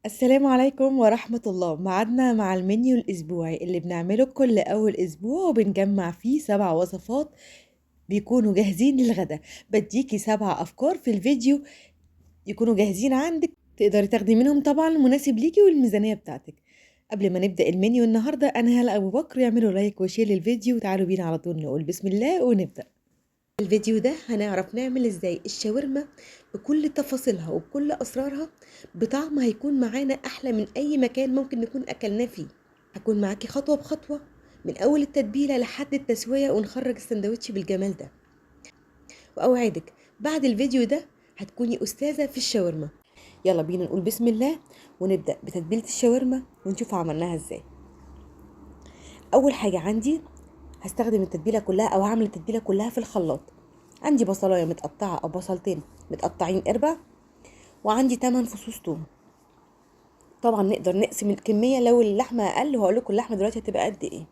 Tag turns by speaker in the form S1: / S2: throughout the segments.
S1: السلام عليكم ورحمة الله. معادنا مع المنيو الأسبوعي اللي بنعمله كل أول أسبوع وبنجمع فيه 7 وصفات بيكونوا جاهزين للغدا. بديكي 7 أفكار في الفيديو يكونوا جاهزين عندك، تقدري تاخدي منهم طبعا المناسب ليكي والميزانية بتاعتك. قبل ما نبدأ المنيو النهاردة أنا هلا أبو بكر، يعملوا لايك وشير للفيديو وتعالوا بينا على طول نقول بسم الله ونبدأ. الفيديو ده هنعرف نعمل ازاي الشاورما بكل تفاصيلها وبكل اسرارها، بطعم هيكون معانا احلى من اي مكان ممكن نكون اكلناه فيه. هكون معاكي خطوة بخطوة من اول التتبيلة لحد التسوية ونخرج السندوتش بالجمال ده. واوعدك بعد الفيديو ده هتكوني استاذة في الشاورما. يلا بينا نقول بسم الله ونبدأ بتتبيلة الشاورما ونشوف عملناها ازاي. اول حاجة عندي هستخدم التتبيلة كلها او هعمل التتبيلة كلها في الخلاط. عندي بصلايه متقطعه او بصلتين متقطعين اربع، وعندي 8 فصوص توم. طبعا نقدر نقسم الكميه لو اللحمه اقل، وهقول لكم اللحمه دلوقتي هتبقى قد ايه.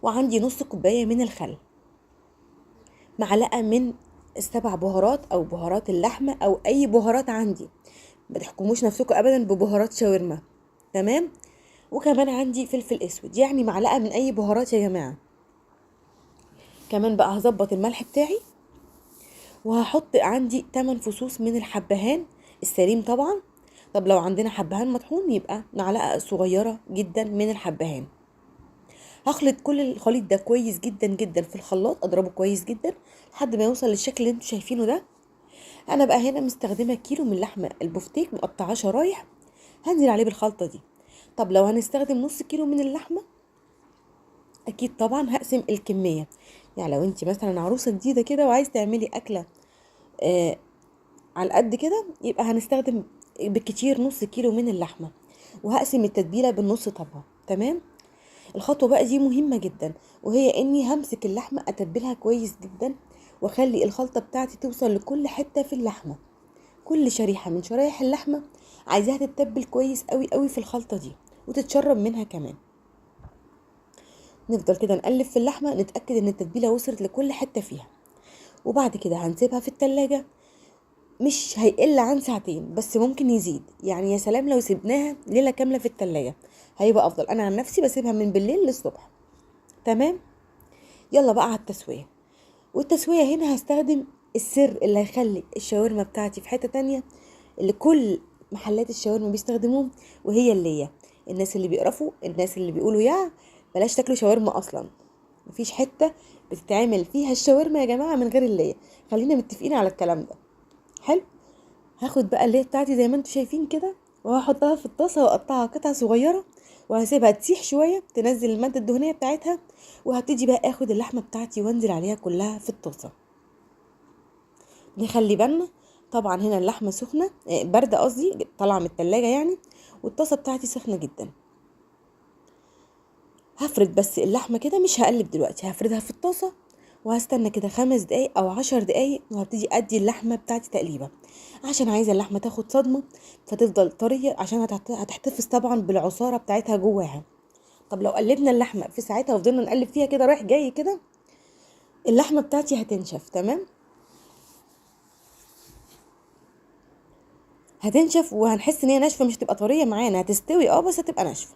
S1: وعندي نص كوبايه من الخل، معلقه من ال7 بهارات او بهارات اللحمه او اي بهارات عندي، ما تحكموش نفسكم ابدا ببهارات شاورما. تمام. وكمان عندي فلفل اسود، يعني معلقه من اي بهارات يا جماعه. كمان بقى هظبط الملح بتاعي، وهحط عندي 8 فصوص من الحبهان السليم طبعا. طب لو عندنا حبهان مطحون يبقى معلقه صغيره جدا من الحبهان. هخلط كل الخليط ده كويس جدا جدا في الخلاط، اضربه كويس جدا لحد ما يوصل للشكل اللي انتوا شايفينه ده. انا بقى هنا مستخدمه كيلو من اللحمه البفتيك مقطعاه شرايح، هنزل عليه بالخلطه دي. طب لو هنستخدم نص كيلو من اللحمه، اكيد طبعا هقسم الكميه. يعني لو انت مثلا عروسه جديده كده وعايز تعملي اكله آه على قد كده، يبقى هنستخدم بالكتير نص كيلو من اللحمه، وهقسم التتبيله بالنص طبعا. تمام. الخطوه بقى دي مهمه جدا، وهي اني همسك اللحمه اتبلها كويس جدا، واخلي الخلطه بتاعتي توصل لكل حته في اللحمه. كل شريحه من شرايح اللحمه عايزاها تتبل كويس قوي قوي في الخلطه دي، وتتشرب منها كمان. نفضل كده نقلب في اللحمه، نتاكد ان التتبيله وصلت لكل حته فيها. وبعد كده هنسيبها في التلاجة، مش هيقل عن ساعتين بس ممكن يزيد. يعني يا سلام لو سيبناها ليلة كاملة في التلاجة هيبقى افضل. انا عن نفسي بسيبها من بالليل للصبح. تمام. يلا بقى على التسوية. والتسوية هنا هستخدم السر اللي هيخلي الشاورما بتاعتي في حتة تانية، اللي كل محلات الشاورما بيستخدموه، وهي اللية. الناس اللي بيقرفوا، الناس اللي بيقولوا يا بلاش تاكلوا شاورما اصلا، مفيش حتة بتتعمل فيها الشاورما يا جماعة من غير اللية. خلينا متفقين على الكلام ده. حلو. هاخد بقى اللي بتاعتي زي ما انتوا شايفين كده، وهحطها في الطاسه واقطعها قطع صغيره، وهسيبها تسيح شويه تنزل الماده الدهنيه بتاعتها. وهبتدي بقى اخد اللحمه بتاعتي وانزل عليها كلها في الطاسه. نخلي بالنا طبعا هنا اللحمه سخنه، بارده قصدي، طالعه من التلاجة يعني، والطاسه بتاعتي سخنه جدا. هفرد بس اللحمه كده، مش هقلب دلوقتي، هفردها في الطاسه وهستنى كده 5 دقايق او 10 دقايق، وهبتدي ادي اللحمه بتاعتي تقليبه، عشان عايزه اللحمه تاخد صدمه فتفضل طريه، عشان هتحتفظ طبعا بالعصاره بتاعتها جواها. طب لو قلبنا اللحمه في ساعتها وفضلنا نقلب فيها كده رايح جاي كده، اللحمه بتاعتي هتنشف. تمام. هتنشف وهنحس ان هي ناشفه، مش هتبقى طريه معانا، هتستوي بس هتبقى ناشفه.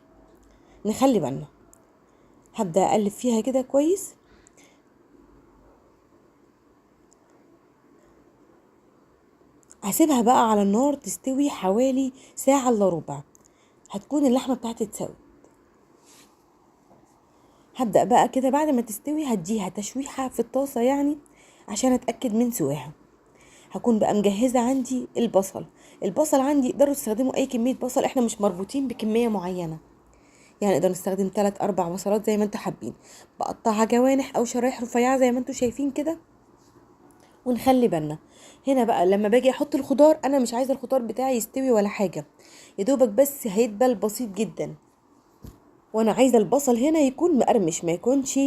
S1: نخلي بالنا. هبدا اقلب فيها كده كويس. هسيبها بقى على النار تستوي حوالي ساعة الا ربع، هتكون اللحمة بتاعتي اتسوت. هبدأ بقى كده بعد ما تستوي هديها تشويحة في الطاسة، يعني عشان اتأكد من سواها. هكون بقى مجهزة عندي البصل عندي يقدروا تستخدموا اي كمية بصل، احنا مش مربوطين بكمية معينة. يعني نقدر نستخدم 3 4 بصلات زي ما انتوا حابين، بقطعها جوانح او شرايح رفيعة زي ما انتوا شايفين كده. ونخلي بالنا هنا بقى لما باجي احط الخضار، انا مش عايزه الخضار بتاعي يستوي ولا حاجه، يا دوبك بس هيدبل بسيط جدا. وانا عايزه البصل هنا يكون مقرمش، ما يكونش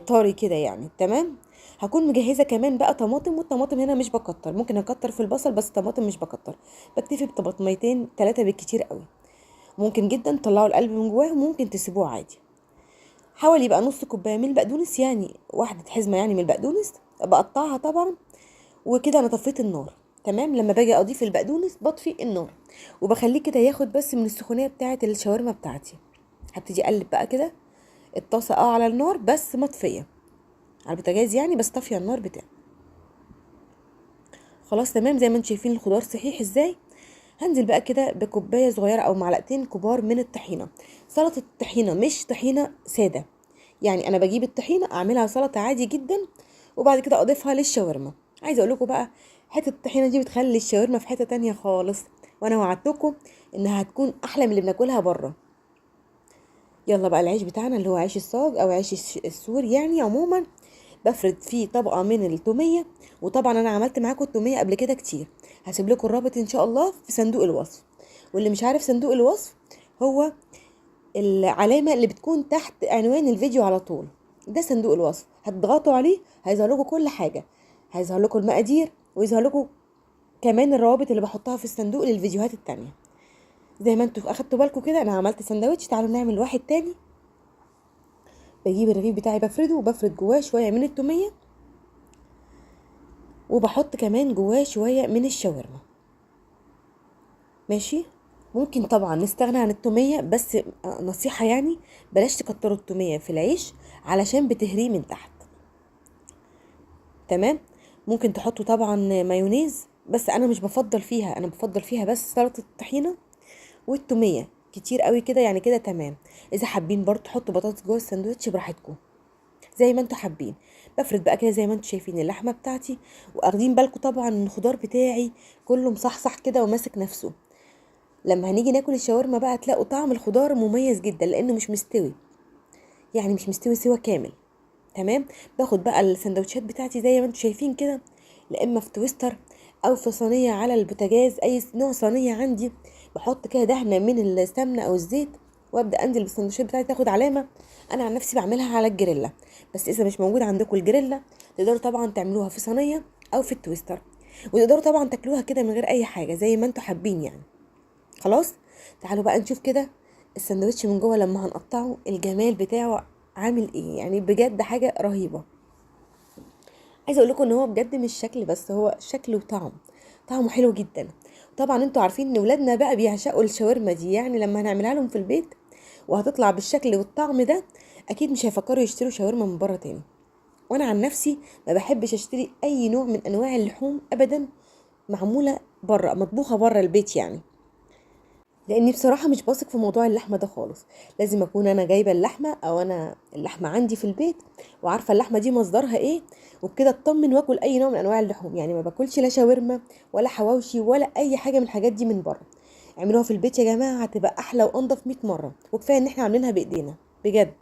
S1: طري كده يعني. تمام. هكون مجهزه كمان بقى طماطم، والطماطم هنا مش بكتر، ممكن اكتر في البصل بس طماطم مش بكتر، بكتفي بطماطميتين 3 بالكتير قوي. ممكن جدا تطلعوا القلب من جواه وممكن تسيبوه عادي. حوالي يبقى نص كوبايه من البقدونس، يعني واحده حزمه يعني من البقدونس، بقطعها طبعا. وكده انا طفيت النار. تمام. لما باجي اضيف البقدونس بطفي النار وبخليه كده ياخد بس من السخونيه بتاعه الشاورما بتاعتي. هبتدي اقلب بقى كده الطاسه على النار بس مطفيه، على البوتاجاز يعني، بس طافيه النار بتاعي. خلاص تمام. زي ما انتم شايفين الخضار صحيح ازاي. هنزل بقى كده بكوبايه صغيره او معلقتين كبار من الطحينه. سلطه الطحينه مش طحينه ساده، يعني انا بجيب الطحينه اعملها سلطه عادي جدا وبعد كده اضيفها للشاورما. عايزه اقول لكم بقى، حته الطحينه دي بتخلي الشاورما في حته تانية خالص، وانا وعدتكم انها هتكون احلى من اللي بناكلها بره. يلا بقى العيش بتاعنا اللي هو عيش الصاج او عيش السوري يعني عموما، بفرد فيه طبقه من التوميه. وطبعا انا عملت معاكم التوميه قبل كده كتير، هسيب لكم الرابط ان شاء الله في صندوق الوصف. واللي مش عارف صندوق الوصف، هو العلامه اللي بتكون تحت عنوان الفيديو على طول، ده صندوق الوصف. هتضغطوا عليه هيظهر لكم كل حاجه، هيظهر لكم المقادير ويظهر لكم كمان الروابط اللي بحطها في الصندوق للفيديوهات التانية. زي ما انتوا اخدتوا بالكم كده انا عملت سندوتش، تعالوا نعمل واحد تاني. بجيب الرغيف بتاعي بفرده وبفرد جواه شويه من التوميه، وبحط كمان جواه شويه من الشاورما. ماشي. ممكن طبعا نستغنى عن التوميه، بس نصيحه يعني بلاش تكتروا التوميه في العيش علشان بتهريه من تحت. تمام. ممكن تحطوا طبعا مايونيز، بس انا مش بفضل فيها، انا بفضل فيها بس سلطه الطحينه والتوميه كتير قوي كده، يعني كده تمام. اذا حابين برضو تحطوا بطاطس جوه الساندوتش براحتكم زي ما انتوا حابين. بفرد بقى كده زي ما انتوا شايفين اللحمه بتاعتي، واخدين بالكم طبعا ان الخضار بتاعي كله مصحصح كده وماسك نفسه. لما هنيجي ناكل الشاورما بقى تلاقوا طعم الخضار مميز جدا لانه مش مستوي، يعني مش مستوي سوا كامل. تمام. باخد بقى السندوتشات بتاعتي زي ما انتوا شايفين كده، لا اما في تويستر او في صينيه على البوتاجاز، اي نوع صينيه عندي. بحط كده دهنه من السمنه او الزيت وابدا انزل بالسندوتشات بتاعتي تاخد علامه. انا عن نفسي بعملها على الجريلا، بس اذا مش موجود عندكم الجريلا تقدروا طبعا تعملوها في صينيه او في التويستر، وتقدروا طبعا تاكلوها كده من غير اي حاجه زي ما انتوا حابين يعني. خلاص. تعالوا بقى نشوف كده السندوتش من جوه لما هنقطعه الجمال بتاعه عامل ايه، يعني بجد حاجه رهيبه. عايزه اقول لكم ان هو بجد مش شكل بس، هو شكل وطعم، طعمه حلو جدا. طبعا انتوا عارفين ان ولادنا بقى بيعشقوا الشاورما دي، يعني لما هنعملها لهم في البيت وهتطلع بالشكل والطعم ده اكيد مش هيفكروا يشتروا شاورما من بره تاني. وانا عن نفسي ما بحبش اشتري اي نوع من انواع اللحوم ابدا معموله بره، مطبوخه بره البيت يعني، لاني بصراحه مش بثق في موضوع اللحمه ده خالص. لازم اكون انا جايبه اللحمه او انا اللحمه عندي في البيت وعارفه اللحمه دي مصدرها ايه، وبكده اطمن واكل اي نوع من انواع اللحوم. يعني ما باكلش لا شاورما ولا حواوشي ولا اي حاجه من الحاجات دي من بره. اعملوها في البيت يا جماعه هتبقى احلى وانضف 100 مره، وكفايه ان احنا عاملينها بايدينا بجد.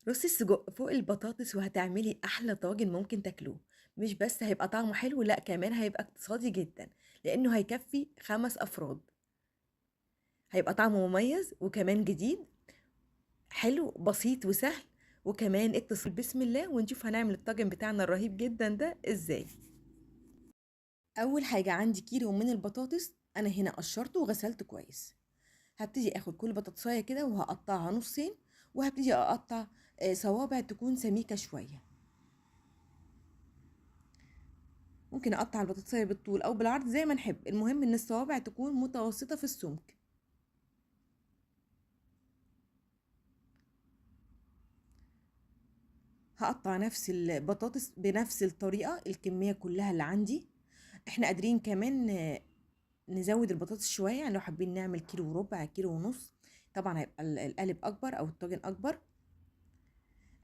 S1: رصي السجق فوق البطاطس وهتعملي احلى طاجن ممكن تاكلوه. مش بس هيبقى طعمه حلو، لا كمان هيبقى اقتصادي جدا لانه هيكفي 5 افراد. هيبقى طعمه مميز وكمان جديد، حلو بسيط وسهل. وكمان اتصل بسم الله ونشوف هنعمل الطاجن بتاعنا الرهيب جدا ده ازاي. اول حاجة عندي كيلو من البطاطس، انا هنا قشرته وغسلته كويس. هبتدي اخد كل بطاطساية كده وهقطعها نصين، وهبتدي اقطع صوابع تكون سميكة شوية. ممكن اقطع البطاطساية بالطول او بالعرض زي ما نحب، المهم ان الصوابع تكون متوسطة في السمك. هقطع نفس البطاطس بنفس الطريقة الكمية كلها اللي عندي. احنا قادرين كمان نزود البطاطس شوية، يعني لو حابين نعمل كيلو وربع كيلو ونص طبعا هيبقى القالب اكبر او الطاجن اكبر.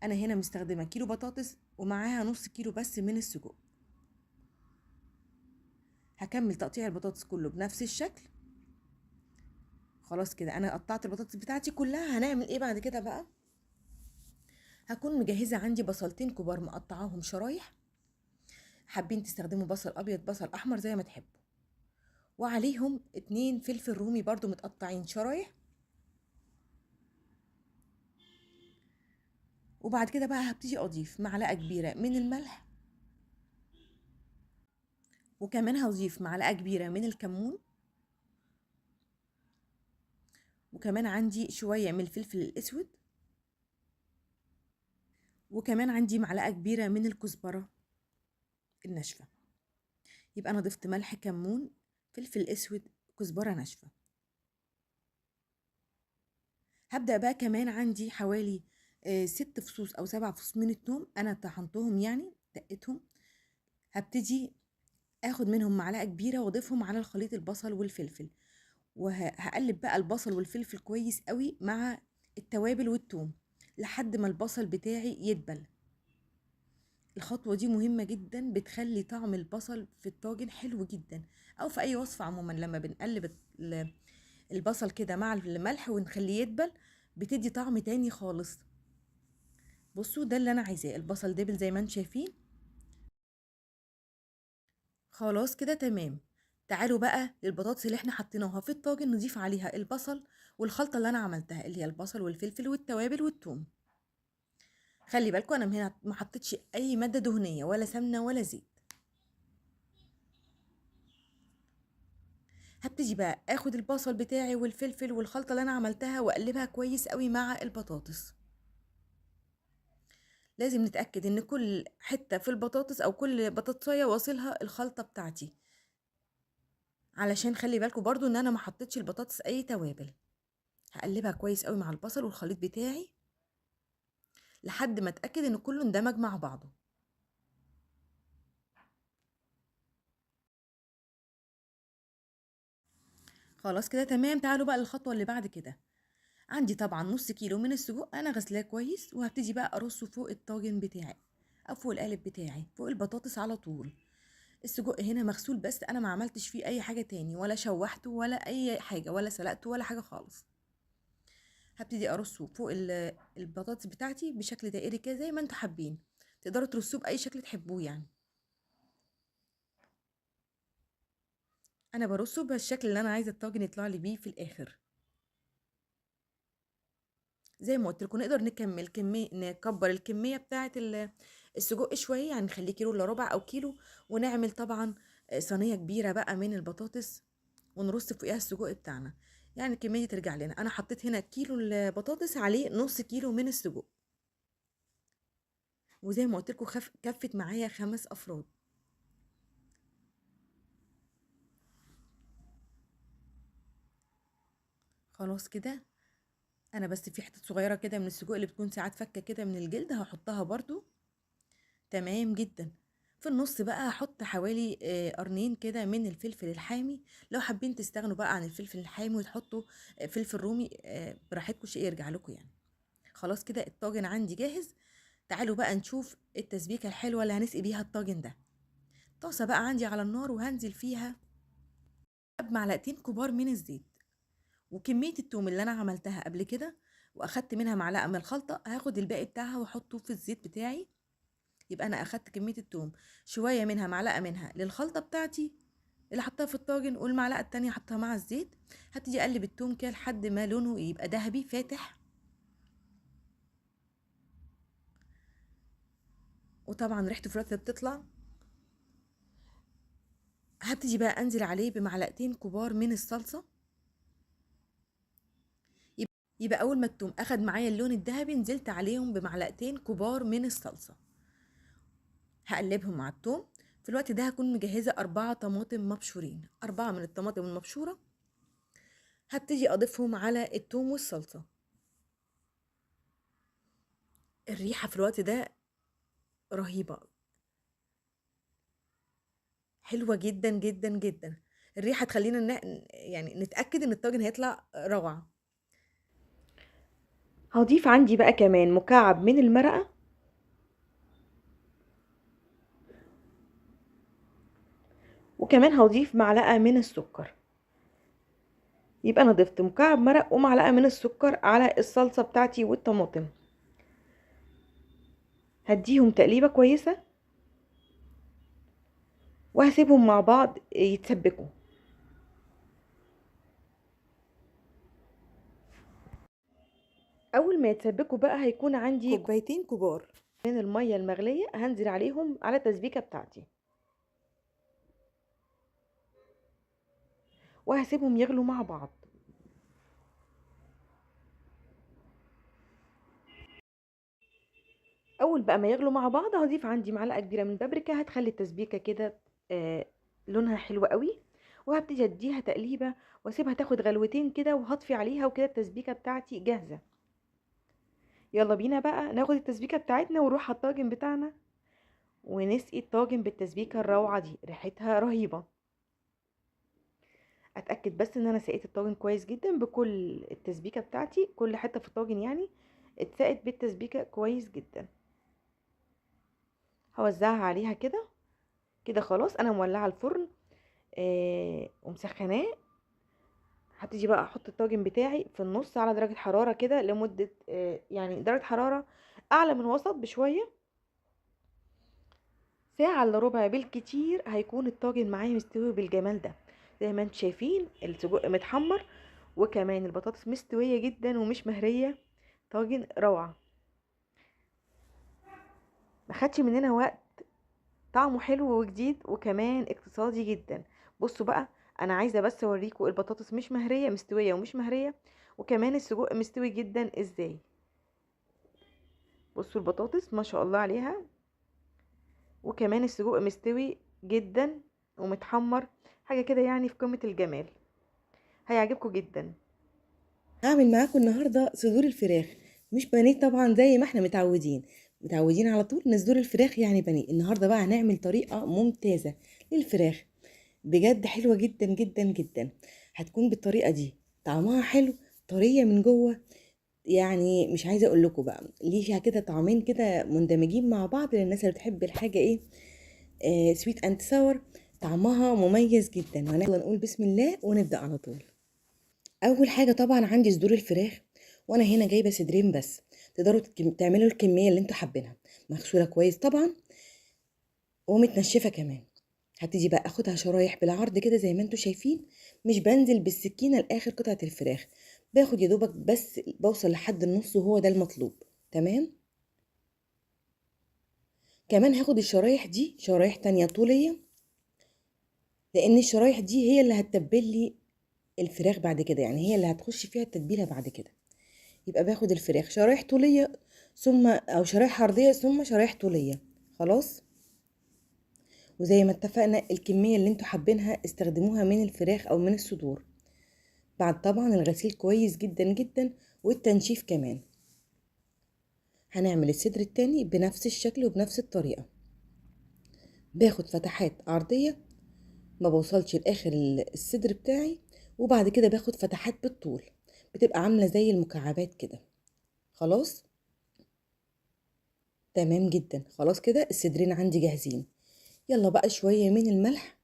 S1: انا هنا مستخدمة كيلو بطاطس ومعاها نص كيلو بس من السجق. هكمل تقطيع البطاطس كله بنفس الشكل. خلاص كده انا قطعت البطاطس بتاعتي كلها. هنعمل ايه بعد كده بقى؟ هكون مجهزة عندي بصلتين كبار مقطعاهم شرايح، حابين تستخدموا بصل ابيض بصل احمر زي ما تحبوا، وعليهم 2 فلفل رومي برضو متقطعين شرايح. وبعد كده بقى هبتدي اضيف معلقة كبيرة من الملح، وكمان هضيف معلقة كبيرة من الكمون، وكمان عندي شوية من الفلفل الاسود، وكمان عندي معلقة كبيرة من الكزبرة الناشفة. يبقى انا ضفت ملح، كمون، فلفل اسود، كزبره ناشفه. هبدأ بقى كمان عندي حوالي 6 فصوص أو 7 فصوص من التوم، أنا طحنتهم يعني دقيتهم. هبتدي آخد منهم معلقة كبيرة وأضيفهم على الخليط البصل والفلفل، وهقلب بقى البصل والفلفل كويس قوي مع التوابل والتوم لحد ما البصل بتاعي يدبل. الخطوة دي مهمة جدا، بتخلي طعم البصل في الطاجن حلو جدا، أو في أي وصفة عموما لما بنقلب البصل كده مع الملح ونخليه يدبل بتدي طعم تاني خالص. بصوا ده اللي انا عايزاه، البصل دبل زي ما انتم شايفين. خلاص كده تمام. تعالوا بقى للبطاطس اللي احنا حطيناها في الطاجن، نضيف عليها البصل والخلطة اللي انا عملتها اللي هي البصل والفلفل والتوابل والثوم. خلي بالكم انا هنا ما حطيتش اي مادة دهنية ولا سمنة ولا زيت. هبتدي بقى اخد البصل بتاعي والفلفل والخلطة اللي انا عملتها واقلبها كويس قوي مع البطاطس. لازم نتأكد ان كل حتة في البطاطس او كل بطاطساية واصلها الخلطة بتاعتي، علشان خلي بالكم برضو ان انا ما حطيتش البطاطس اي توابل. هقلبها كويس قوي مع البصل والخليط بتاعي لحد ما اتاكد ان كله اندمج مع بعضه. خلاص كده تمام. تعالوا بقى للخطوه اللي بعد كده. عندي طبعا نص كيلو من السجق انا غسلاه كويس، وهبتدي بقى ارصه فوق الطاجن بتاعي او فوق القالب بتاعي فوق البطاطس على طول. السجق هنا مغسول بس، انا ما عملتش فيه اي حاجه تاني، ولا شوحته ولا اي حاجه ولا سلقته ولا حاجه خالص. هبتدي ارصه فوق البطاطس بتاعتي بشكل دائري كده زي ما انتوا حابين، تقدروا ترصوه باي شكل تحبوه يعني. انا برصه بالشكل اللي انا عايزه الطاجن يطلع لي بيه في الاخر. زي ما قلت لكم نقدر نكمل كميه، نكبر الكميه بتاعه السجق شويه، يعني نخليه كيلو الا ربع او كيلو، ونعمل طبعا صينيه كبيره بقى من البطاطس ونرص فوقيها السجق بتاعنا. يعني الكميه دي ترجع لنا. انا حطيت هنا كيلو البطاطس عليه نص كيلو من السجق، وزي ما قلت لكم كفت معايا 5 افراد. خلاص كده. انا بس في حتت صغيره كده من السجق اللي بتكون ساعات فكه كده من الجلد هحطها برضو. تمام جدا. في النص بقى هحط حوالي قرنين كده من الفلفل الحامي. لو حابين تستغنوا بقى عن الفلفل الحامي وتحطوا فلفل رومي براحتكم، شيء يرجع لكم يعني. خلاص كده الطاجن عندي جاهز. تعالوا بقى نشوف التسبيكه الحلوه اللي هنسقي بيها الطاجن ده. طاسه بقى عندي على النار وهنزل فيها بمعلقتين كبار من الزيت، وكميه التوم اللي انا عملتها قبل كده واخدت منها معلقه من الخلطه هاخد الباقي بتاعها واحطه في الزيت بتاعي. يبقى انا اخدت كميه التوم شويه منها، معلقه منها للخلطه بتاعتي اللي حطها في الطاجن، والمعلقه التانية حطها مع الزيت. هبتدي اقلب التوم كده لحد ما لونه يبقى ذهبي فاتح، وطبعا ريحته في الوقت ده بتطلع. هبتدي بقى انزل عليه بمعلقتين كبار من الصلصه. يبقى اول ما التوم اخد معايا اللون الذهبي نزلت عليهم بمعلقتين كبار من الصلصه. هقلبهم مع التوم. في الوقت ده هكون مجهزه 4 طماطم مبشورين، 4 من الطماطم المبشوره هبتدي اضيفهم على التوم والصلصه. الريحه في الوقت ده رهيبه، حلوه جدا جدا جدا. الريحه تخلينا يعني نتاكد ان الطاجن هيطلع روعه. هضيف عندي بقى كمان مكعب من المرقه، وكمان هضيف معلقه من السكر. يبقى انا ضفت مكعب مرق ومعلقه من السكر على الصلصه بتاعتي والطماطم. هديهم تقليبه كويسه وهسيبهم مع بعض يتسبكوا. اول ما يتسبكوا بقى هيكون عندي كوبايتين كبار من الميه المغليه هنزل عليهم على التسبيكه بتاعتي، وهسيبهم يغلوا مع بعض. اول بقى ما يغلوا مع بعض هضيف عندي معلقه كبيره من البابريكا، هتخلي التسبيكه كده لونها حلو قوي. وهبتدي اديها تقليبه واسيبها تاخد غلوتين كده، وهطفي عليها، وكده التسبيكه بتاعتي جاهزه. يلا بينا بقى ناخد التسبيكه بتاعتنا ونروح على الطاجن بتاعنا، ونسقي الطاجن بالتسبيكه الروعه دي، ريحتها رهيبه. اتاكد بس ان انا سقيت الطاجن كويس جدا بكل التسبيكه بتاعتي، كل حته في الطاجن يعني اتسقت بالتسبيكه كويس جدا. هوزعها عليها كده. كده خلاص انا مولعه الفرن ومسخناه. هبتدي بقى احط الطاجن بتاعي في النص على درجه حراره كده لمده يعني درجه حراره اعلى من وسط بشويه. ساعه الا ربع بالكتير هيكون الطاجن معايا مستوي بالجمال ده. زي ما انتم شايفين السجق متحمر، وكمان البطاطس مستويه جدا ومش مهريه. طاجن روعه، ما خدش مننا وقت، طعمه حلو وجديد وكمان اقتصادي جدا. بصوا بقى، انا عايزه بس اوريكم البطاطس مش مهريه، مستويه ومش مهريه، وكمان السجق مستوي جدا ازاي. بصوا البطاطس ما شاء الله عليها، وكمان السجق مستوي جدا ومتحمر، حاجه كده يعني في قمه الجمال. هيعجبكم جدا. هعمل معاكم النهارده صدور الفراخ، مش بانيه طبعا زي ما احنا متعودين على طول ان صدور الفراخ يعني بانيه. النهارده بقى هنعمل طريقه ممتازه للفراخ، بجد حلوه جدا جدا جدا. هتكون بالطريقه دي، طعمها حلو، طريه من جوه. يعني مش عايزه اقول لكم بقى، ليها كده طعمين كده مندمجين مع بعض للناس اللي بتحب الحاجه ايه، سويت اند ساور. طعمها مميز جدا. نقول بسم الله ونبدا على طول. اول حاجه طبعا عندي صدور الفراخ، وانا هنا جايبه صدرين بس. تقدروا تعملوا الكميه اللي انتوا حابينها، مغسوله كويس طبعا ومتنشفه كمان. هبتدي بقى اخدها شرايح بالعرض كده زي ما انتوا شايفين، مش بنزل بالسكينه لاخر قطعه الفراخ، باخد يا دوبك بس بوصل لحد النص وهو ده المطلوب. تمام. كمان هاخد الشرايح دي شرايح تانية طوليه، لان الشرايح دي هي اللي هتتبل لي الفراخ بعد كده، يعني هي اللي هتخش فيها التتبيله بعد كده. يبقى باخد الفراخ شرايح طوليه، ثم او شرايح عرضيه ثم شرايح طوليه. خلاص. وزي ما اتفقنا الكميه اللي انتوا حابينها استخدموها من الفراخ او من الصدور، بعد طبعا الغسيل كويس جدا جدا والتنشيف كمان. هنعمل الصدر التاني بنفس الشكل وبنفس الطريقة. باخد فتحات عرضية، ما بوصلش لاخر الصدر بتاعي، وبعد كده باخد فتحات بالطول، بتبقى عاملة زي المكعبات كده. خلاص. تمام جدا. خلاص كده الصدرين عندي جاهزين. يلا بقى شوية من الملح،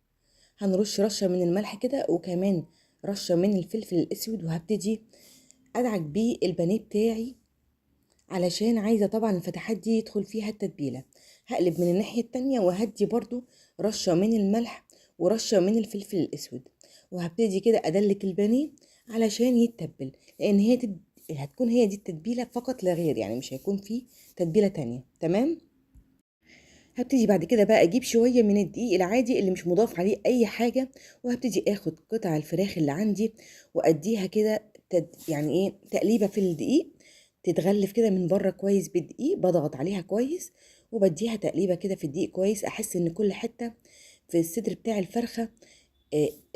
S1: هنرش رشة من الملح كده، وكمان رشة من الفلفل الاسود، وهبتدي ادعك بيه البانيه بتاعي، علشان عايزة طبعا الفتحات دي يدخل فيها التتبيلة. هقلب من الناحية التانية وهدي برضو رشة من الملح ورشة من الفلفل الاسود، وهبتدي كده ادلك البانيه علشان يتبل، لان هتكون هي دي التتبيلة فقط لا غير، يعني مش هيكون فيه تتبيلة تانية. تمام. هبتدي بعد كده بقى اجيب شويه من الدقيق العادي اللي مش مضاف عليه اي حاجه، وهبتدي اخد قطع الفراخ اللي عندي واديها كده يعني ايه تقليبه في الدقيق، تتغلف كده من بره كويس بالدقيق، بضغط عليها كويس وبديها تقليبه كده في الدقيق كويس، احس ان كل حته في الصدر بتاع الفرخه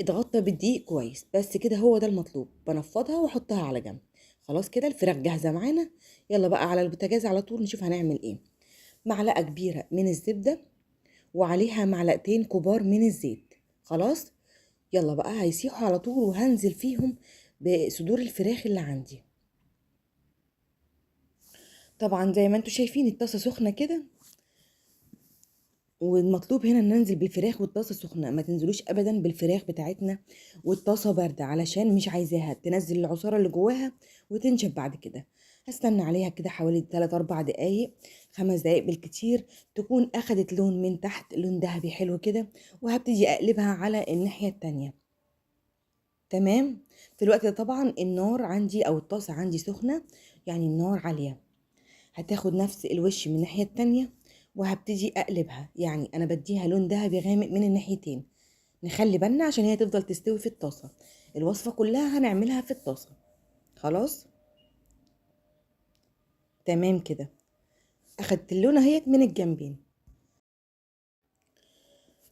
S1: اتغطى بالدقيق كويس. بس كده هو ده المطلوب. بنفضها واحطها على جنب. خلاص كده الفراخ جاهزه معانا. يلا بقى على البوتاجاز على طول نشوف هنعمل ايه. معلقه كبيره من الزبده، وعليها معلقتين كبار من الزيت. خلاص. يلا بقى هيسيحوا على طول، وهنزل فيهم بصدور الفراخ اللي عندي. طبعا زي ما انتوا شايفين الطاسه سخنه كده، والمطلوب هنا ان ننزل بالفراخ والطاسه سخنه، ما تنزلوش ابدا بالفراخ بتاعتنا والطاسه بارده، علشان مش عايزاها تنزل العصاره اللي جواها وتنشف بعد كده. هستنى عليها كده حوالي 3 4 دقايق، 5 دقايق بالكتير، تكون اخدت لون من تحت، لون ذهبي حلو كده، وهبتدي اقلبها على الناحيه التانية. تمام. في الوقت ده طبعا النار عندي او الطاسه عندي سخنه، يعني النار عاليه، هتاخد نفس الوش من الناحية التانية، وهبتدي اقلبها، يعني انا بديها لون ذهبي غامق من الناحيتين. نخلي بالنا عشان هي تفضل تستوي في الطاسة. الوصفة كلها هنعملها في الطاسة. خلاص. تمام كده. اخدت اللون اهيت من الجنبين.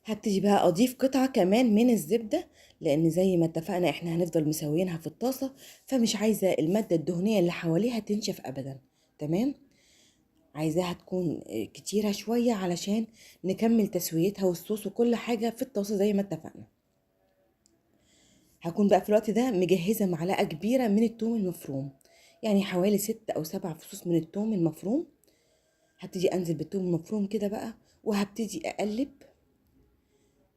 S1: هبتدي بقى اضيف قطعة كمان من الزبدة، لان زي ما اتفقنا احنا هنفضل مسويينها في الطاسة، فمش عايزة المادة الدهنية اللي حواليها تنشف ابدا. تمام. عايزاها تكون كتيرة شوية علشان نكمل تسويتها والصوص وكل حاجة في الطاسة زي ما اتفقنا. هكون بقى في الوقت ده مجهزة معلقة كبيرة من التوم المفروم، يعني حوالي 6 أو 7 فصوص من التوم المفروم. هبتدي انزل بالثوم المفروم كده بقى، وهبتدي اقلب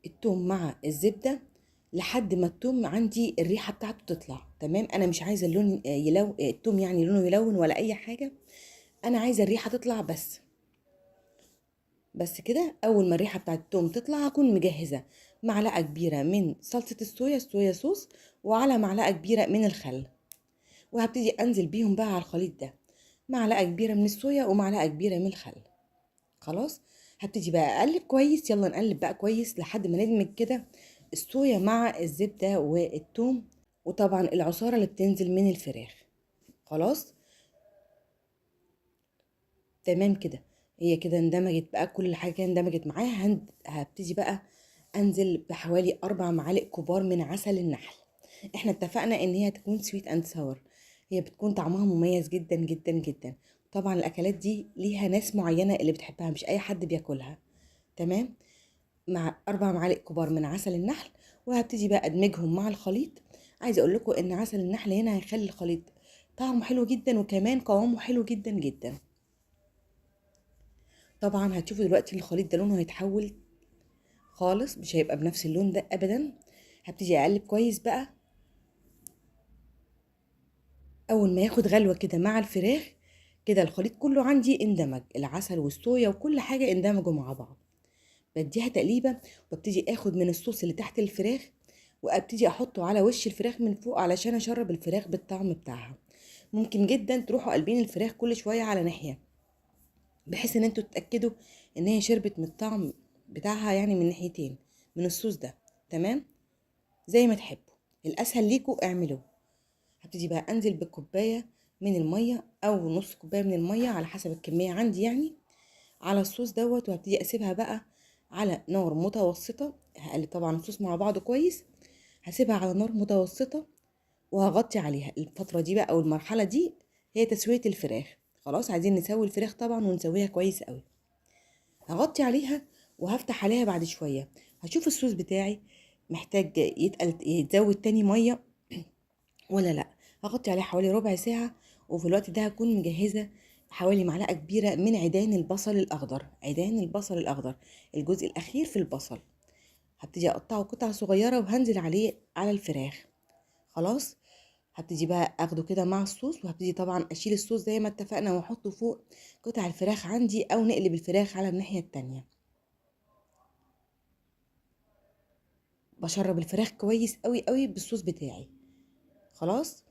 S1: الثوم مع الزبده لحد ما الثوم عندي الريحه بتاعته تطلع. تمام. انا مش عايزه اللون الثوم يعني لونه يلون ولا اي حاجه، انا عايزه الريحه تطلع بس كده. اول ما الريحه بتاعت الثوم تطلع هكون مجهزه معلقه كبيره من صلصه الصويا صوص، وعلى معلقه كبيره من الخل، وهبتدي انزل بيهم بقى على الخليط ده. معلقه كبيره من الصويا ومعلقه كبيره من الخل. خلاص. هبتدي بقى اقلب كويس. يلا نقلب بقى كويس لحد ما ندمج كده الصويا مع الزبدة والثوم، وطبعا العصارة اللي بتنزل من الفراخ. خلاص. تمام كده. هي كده اندمجت بقى، كل حاجة كده اندمجت معاها. هبتدي بقى انزل بحوالي 4 معالق كبار من عسل النحل. احنا اتفقنا ان هي تكون سويت اند ساور، هي بتكون طعمها مميز جدا جدا جدا. طبعا الاكلات دي ليها ناس معينة اللي بتحبها، مش اي حد بياكلها. تمام. مع 4 معالق كبار من عسل النحل، وهبتدي بقى ادمجهم مع الخليط. عايزه اقول لكم ان عسل النحل هنا هيخلي الخليط طعمه حلو جدا، وكمان قوامه حلو جدا جدا. طبعا هتشوفوا دلوقتي الخليط ده لونه هيتحول خالص، مش هيبقى بنفس اللون ده ابدا. هبتدي اقلب كويس بقى. اول ما ياخد غلوه كده مع الفراخ، كده الخليط كله عندي اندمج، العسل والصويا وكل حاجه اندمجوا مع بعض. بديها تقليبه، وابتدي اخد من الصوص اللي تحت الفراخ، وابتدي احطه على وش الفراخ من فوق علشان اشرب الفراخ بالطعم بتاعها. ممكن جدا تروحوا قلبين الفراخ كل شويه على ناحيه، بحيث ان انتوا تتاكدوا ان هي شربت من الطعم بتاعها، يعني من ناحيتين من الصوص ده. تمام. زي ما تحبوا، الاسهل ليكوا اعملوه. هبتدي بقى انزل بكوبايه من الميه او نص كوبايه من الميه على حسب الكميه عندي يعني، على الصوص دوت. وهبتدي اسيبها بقى على نار متوسطه. هقلب طبعا الصوص مع بعضه كويس. هسيبها على نار متوسطه، وهغطي عليها الفتره دي بقى، او المرحله دي هي تسويه الفراخ. خلاص. عايزين نسوي الفراخ طبعا ونسويها كويس قوي. هغطي عليها وهفتح عليها بعد شويه، هشوف الصوص بتاعي محتاج يتزود تاني ميه ولا لا. هغطي عليها حوالي ربع ساعة. وفي الوقت ده هكون مجهزة حوالي معلقة كبيرة من عيدان البصل الأخضر. عيدان البصل الأخضر، الجزء الأخير في البصل، هبتدي أقطعه قطع صغيرة وهنزل عليه على الفراخ. خلاص. هبتدي بقى اخده كده مع الصوص، وهبتدي طبعا اشيل الصوص زي ما اتفقنا واحطه فوق قطع الفراخ عندي، او نقلب الفراخ على الناحية التانية. بشرب الفراخ كويس قوي قوي بالصوص بتاعي. خلاص.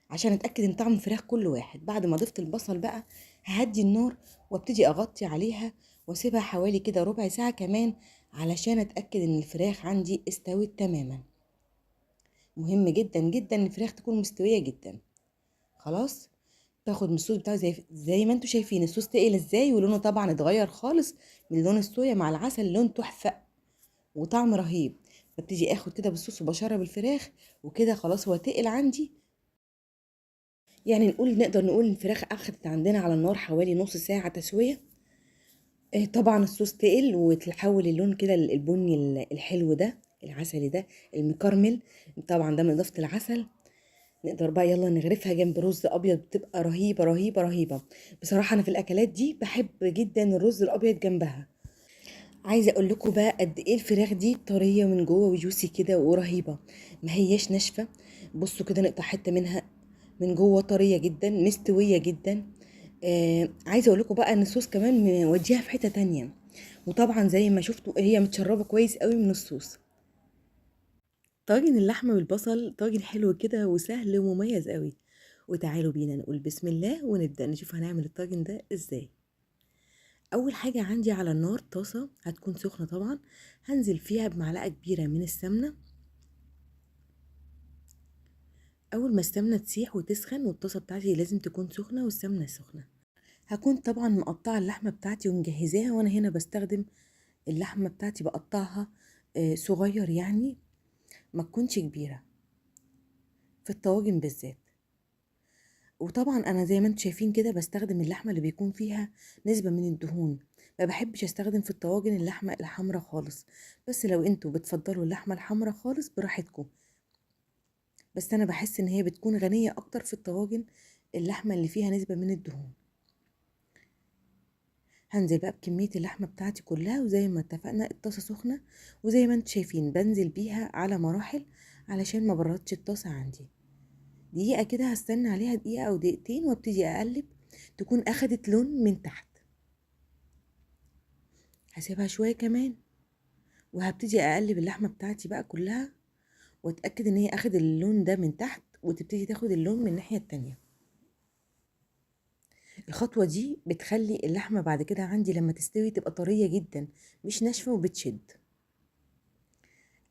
S1: عشان اتاكد ان طعم الفراخ كل واحد. بعد ما ضفت البصل بقى، ههدي النار وابتدي اغطي عليها واسيبها حوالي كده ربع ساعه كمان، علشان اتاكد ان الفراخ عندي استوت تماما. مهم جدا جدا ان الفراخ تكون مستويه جدا. خلاص. باخد من الصوص بتاعه زي ما انتم شايفين الصوص تقل ازاي، ولونه طبعا اتغير خالص من لون الصويا مع العسل، لون تحفه وطعم رهيب. ببتدي اخد كده بالصوص وبشرب الفراخ، وكده خلاص هو تقل عندي. يعني نقدر نقول الفراخ اخدت عندنا على النار حوالي نص ساعة تسوية. طبعا الصوص تقل وتحول اللون كده البني الحلو ده، العسلي ده، المكرمل. طبعا ده من اضافة العسل. نقدر بقى يلا نغرفها جنب رز ابيض، بتبقى رهيبة رهيبة رهيبة. بصراحة انا في الاكلات دي بحب جدا الرز الابيض جنبها. عايزه اقول لكم بقى قد ايه الفراخ دي طريه من جوه وجوسي كده ورهيبه، ما هياش ناشفه. بصوا كده نقطع حته منها من جوه طريه جدا مستويه جدا. عايزه اقول لكم بقى ان الصوص كمان موديها في حته تانية، وطبعا زي ما شفتوا هي متشربه كويس قوي من الصوص. طاجن اللحمه بالبصل طاجن حلو كده وسهل ومميز قوي. وتعالوا بينا نقول بسم الله ونبدا نشوف هنعمل الطاجن ده ازاي. اول حاجه عندي على النار طاسه هتكون سخنه طبعا، هنزل فيها بمعلقه كبيره من السمنه. اول ما السمنه تسيح وتسخن، والطاسه بتاعتي لازم تكون سخنه والسمنه سخنه، هكون طبعا مقطعه اللحمه بتاعتي ومجهزاها. وانا هنا بستخدم اللحمة بتاعتي بقطعها صغير يعني، ما تكونش كبيرة في الطواجن بالذات. وطبعا انا زي ما انتم شايفين كده بستخدم اللحمة اللي بيكون فيها نسبة من الدهون، ما بحبش استخدم في الطواجن اللحمة الحمرا خالص، بس لو انتوا بتفضلوا اللحمة الحمرا خالص براحتكم، بس انا بحس ان هي بتكون غنية اكتر في الطواجن اللحمة اللي فيها نسبة من الدهون. هنزل بقى بكمية اللحمة بتاعتي كلها، وزي ما اتفقنا الطاسة سخنة، وزي ما انتم شايفين بنزل بيها على مراحل علشان ما بردش الطاسة عندي. دقيقة كده هستنى عليها دقيقة او دقيقتين وابتدي اقلب، تكون اخدت لون من تحت. هسيبها شوية كمان وهبتدي اقلب اللحمة بتاعتي بقى كلها، واتأكد ان هي اخد اللون ده من تحت وتبتدي تاخد اللون من الناحية التانية. الخطوة دي بتخلي اللحمة بعد كده عندي لما تستوي تبقى طرية جدا، مش ناشفة وبتشد.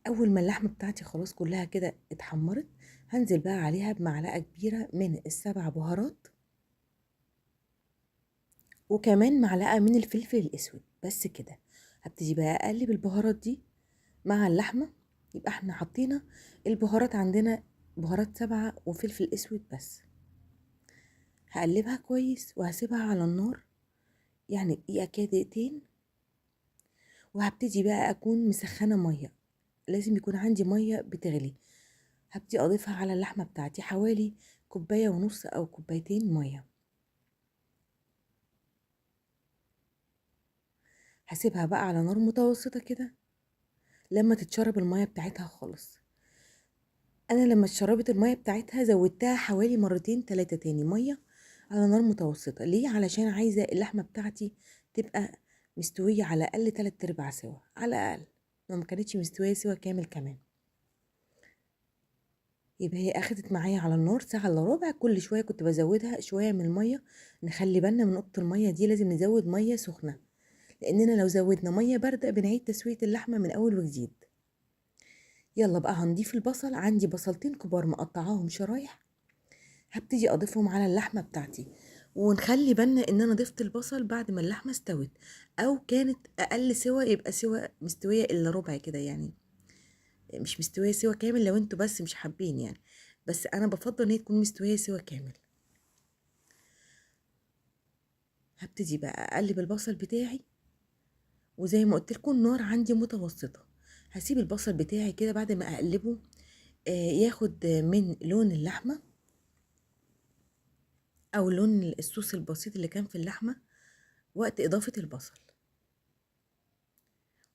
S1: اول ما اللحمة بتاعتي خلاص كلها كده اتحمرت، هنزل بقى عليها بمعلقة كبيرة من السبع بهارات، وكمان معلقة من الفلفل الاسود. بس كده هبتدي بقى اقلب البهارات دي مع اللحمة. يبقى احنا حطينا البهارات عندنا بهارات سبعة وفلفل اسود بس. هقلبها كويس وهسيبها على النار يعني دقيقة كده دقيقتين، وهبتدي بقى اكون مسخنة مية، لازم يكون عندي مية بتغلي. هبتدي اضيفها على اللحمة بتاعتي حوالي كوباية ونص او كوبايتين مية. هسيبها بقى على نار متوسطة كده لما تتشرب المية بتاعتها خالص. انا لما اتشربت المية بتاعتها زودتها حوالي مرتين تلاتة تاني مية على نار متوسطة. ليه؟ علشان عايزة اللحمة بتاعتي تبقى مستوية على الاقل 3/4 سوا، على الاقل لو ما كانتش مستوية سوا كامل كمان. يبقى هي اخدت معايا على النار ساعة الا ربع، كل شوية كنت بزودها شوية من المية. نخلي بالنا من نقطة المية دي، لازم نزود مية سخنة، لاننا لو زودنا مية باردة بنعيد تسوية اللحمة من اول وجديد. يلا بقى هنضيف البصل، عندي بصلتين كبار مقطعاهم شرايح، هبتدي اضيفهم على اللحمة بتاعتي. ونخلي بالنا ان انا ضفت البصل بعد ما اللحمة استوت، او كانت اقل سوا، يبقى سوا مستوية الا ربع كده يعني، مش مستوية سوا كامل لو انتوا بس مش حابين يعني، بس انا بفضل ان هي تكون مستوية سوا كامل. هبتدي بقى اقلب البصل بتاعي، وزي ما قلت لكم النار عندي متوسطة. هسيب البصل بتاعي كده بعد ما اقلبه ياخد من لون اللحمة او لون الصوص البسيط اللي كان في اللحمة وقت اضافة البصل،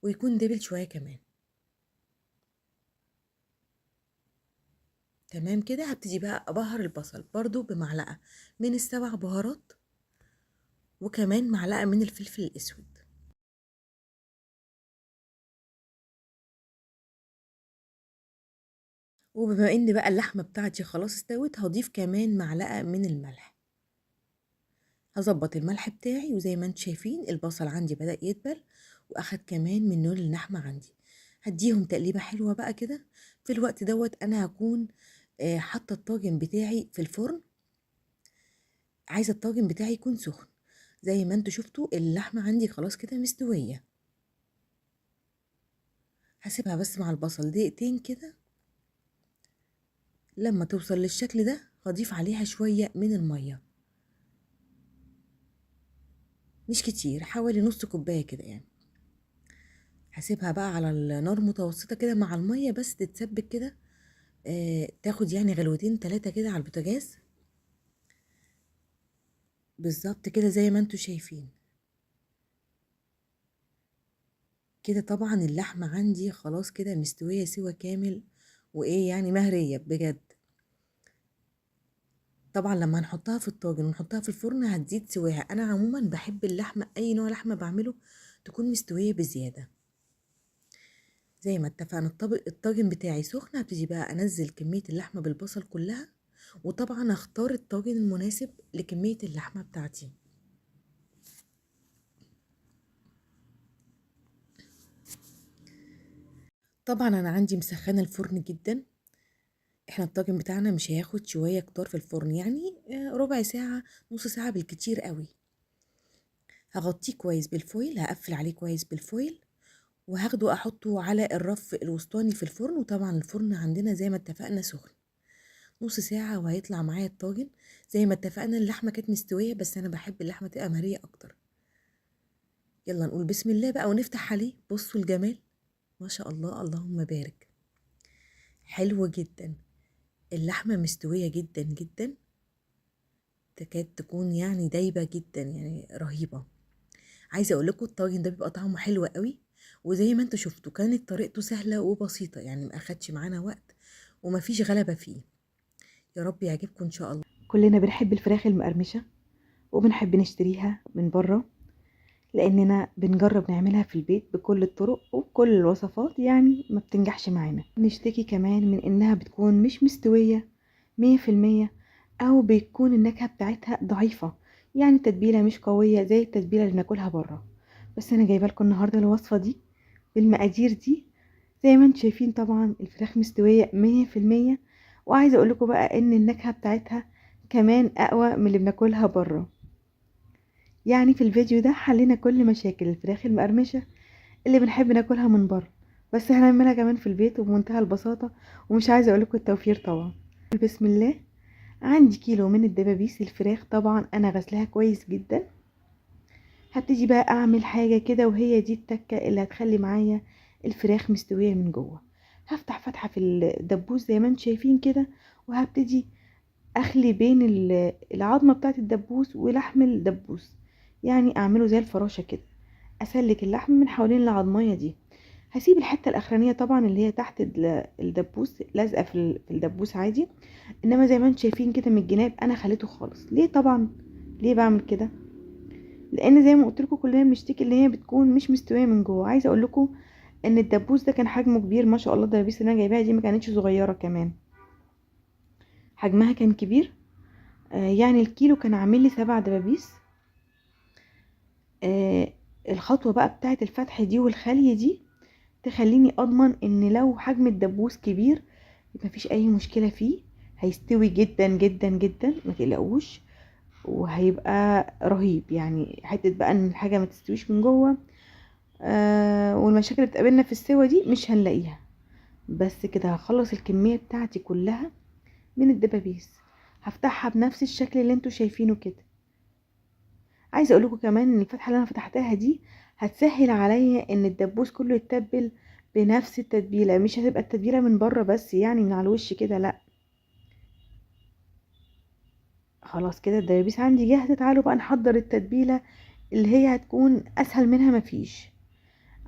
S1: ويكون دبل شوية كمان. تمام كده هبتدي بقى ابهر البصل برضو بمعلقة من السبع بهارات، وكمان معلقة من الفلفل الاسود. وبما ان بقى اللحمة بتاعتي خلاص استوت، هضيف كمان معلقة من الملح. هظبط الملح بتاعي، وزي ما انتم شايفين البصل عندي بدأ يدبل واخد كمان من لون اللحمة عندي. هديهم تقليبة حلوة بقى كده. في الوقت دوت انا هكون حاطة الطاجن بتاعي في الفرن. عايزة الطاجن بتاعي يكون سخن. زي ما انتوا شفتوا اللحمة عندي خلاص كده مستوية. هسيبها بس مع البصل دقيقتين كده. لما توصل للشكل ده هضيف عليها شوية من المية، مش كتير، حوالي نص كوباية كده يعني. هسيبها بقى على النار متوسطة كده مع المية بس تتسبك كده، تاخد يعني غلوتين تلاتة كده على البوتاجاز. بالظبط كده زي ما انتوا شايفين كده. طبعا اللحمة عندي خلاص كده مستوية سوا كامل، وايه يعني مهرية بجد. طبعا لما هنحطها في الطاجن ونحطها في الفرن هتزيد سواها. انا عموما بحب اللحمة اي نوع لحمة بعمله تكون مستوية بزيادة. زي ما اتفقنا الطاجن بتاعي سخن، هبتدي بقى انزل كمية اللحمة بالبصل كلها، وطبعا هختار الطاجن المناسب لكمية اللحمة بتاعتي. طبعا انا عندي مسخنة الفرن جدا. احنا الطاجن بتاعنا مش هياخد شوية كتار في الفرن يعني ربع ساعة نص ساعة بالكتير قوي. هغطيه كويس بالفويل، هقفل عليه كويس بالفويل، وهاخده احطه على الرف الوسطاني في الفرن. وطبعا الفرن عندنا زي ما اتفقنا سخن. نص ساعة وهيطلع معايا الطاجن. زي ما اتفقنا اللحمة كانت مستوية، بس انا بحب اللحمة تبقى مهرية اكتر. يلا نقول بسم الله بقى ونفتح عليه. بصوا الجمال، ما شاء الله، اللهم بارك. حلو جدا، اللحمة مستوية جدا جدا، تكاد تكون يعني دايبة جدا، يعني رهيبة. عايزة اقول لكم الطاجن ده بيبقى طعمه حلو قوي، وزي ما انتوا شفتوا كانت طريقته سهلة وبسيطة، يعني ما اخدش معانا وقت ومفيش غلبة فيه. يا رب يعجبكم ان شاء الله. كلنا بنحب الفراخ المقرمشة وبنحب نشتريها من بره، لاننا بنجرب نعملها في البيت بكل الطرق وبكل الوصفات، يعني ما بتنجحش معانا. نشتكي كمان من انها بتكون مش مستوية 100%، او بيكون النكهة بتاعتها ضعيفة، يعني التتبيلة مش قوية زي التتبيلة اللي بناكلها بره. بس انا جايبه لكم النهارده الوصفة دي بالمقادير دي. زي ما انتم شايفين طبعا الفراخ مستوية 100%، وعايزة اقول لكم بقى ان النكهة بتاعتها كمان اقوى من اللي بناكلها بره. يعني في الفيديو ده حلينا كل مشاكل الفراخ المقرمشة اللي بنحب ناكلها من بره، بس هنعملها كمان في البيت وبمنتهى البساطة. ومش عايزة اقول لكم التوفير طبعا. بسم الله. عندي كيلو من الدبابيس الفراخ، طبعا انا غسلها كويس جدا. هبتدي بقى اعمل حاجة كده، وهي دي التكة اللي هتخلي معايا الفراخ مستوية من جوه. هفتح فتحة في الدبوس زي ما انتم شايفين كده، وهبتدي اخلي بين العظمة بتاعت الدبوس ولحم الدبوس، يعني اعمله زي الفراشة كده. اسلك اللحم من حوالين العظمية دي. هسيب الحتة الاخرانية طبعا اللي هي تحت الدبوس لازقة في الدبوس عادي، انما زي ما انتم شايفين كده من الجناب انا خليته خالص. ليه طبعا؟ ليه بعمل كده؟ لان زي ما قلت لكم كلنا بنشتكي اللي هي بتكون مش مستويه من جوه. عايزه اقول لكم ان الدبوس ده كان حجمه كبير ما شاء الله. الدبابيس اللي انا جايباها دي ما كانتش صغيره، كمان حجمها كان كبير. يعني الكيلو كان عامل لي 7 دبابيس. آه الخطوه بقى بتاعه الفتح دي والخلي دي تخليني اضمن ان لو حجم الدبوس كبير مفيش اي مشكله فيه، هيستوي جدا جدا جدا، ما تقلقوش، وهيبقى رهيب. يعني حته بقى ان الحاجه ما تستويش من جوه والمشاكل اللي بتقابلنا في السوا دي مش هنلاقيها. بس كده هخلص الكمية بتاعتي كلها من الدبابيس. هفتحها بنفس الشكل اللي انتوا شايفينه كده. عايزه اقول لكم كمان ان الفتحه اللي انا فتحتها دي هتسهل عليا ان الدبوس كله يتبل بنفس التتبيله، مش هتبقى التتبيله من بره بس يعني من على الوش كده، لا. خلاص كده الدبابيس عندي جاهزه. تعالوا بقى نحضر التتبيله اللي هي هتكون اسهل منها مفيش.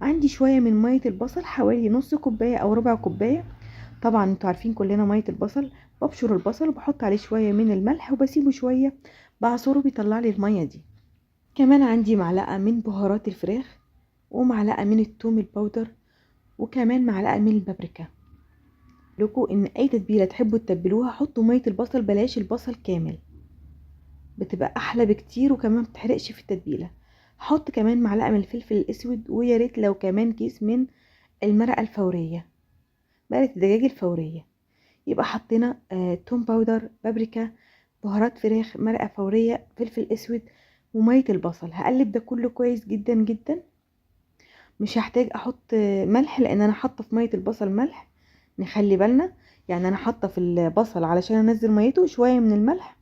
S1: عندي شويه من ميه البصل، حوالي نص كوبايه او ربع كوبايه. طبعا انتوا عارفين كلنا ميه البصل. ببشر البصل وبحط عليه شويه من الملح وبسيبه شويه، بعصره بيطلع لي الميه دي. كمان عندي معلقه من بهارات الفراخ، ومعلقه من الثوم البودر، وكمان معلقه من البابريكا. لكم ان اي تتبيله تحبوا تتبلوها حطوا ميه البصل، بلاش البصل كامل، بتبقى احلى بكتير وكمان متحرقش في التتبيله. حط كمان معلقه من الفلفل الاسود، ويا ريت لو كمان كيس من المرقه الفوريه، مرقه الدجاج الفوريه. يبقى حطينا توم باودر، بابريكا، بهارات فراخ، مرقة فورية، فلفل اسود، ومية البصل. هقلب ده كله كويس جدا جدا. مش هحتاج احط ملح لان انا حاطه في مية البصل ملح. نخلي بالنا، يعني انا حاطه في البصل علشان انزل ميته شوية من الملح،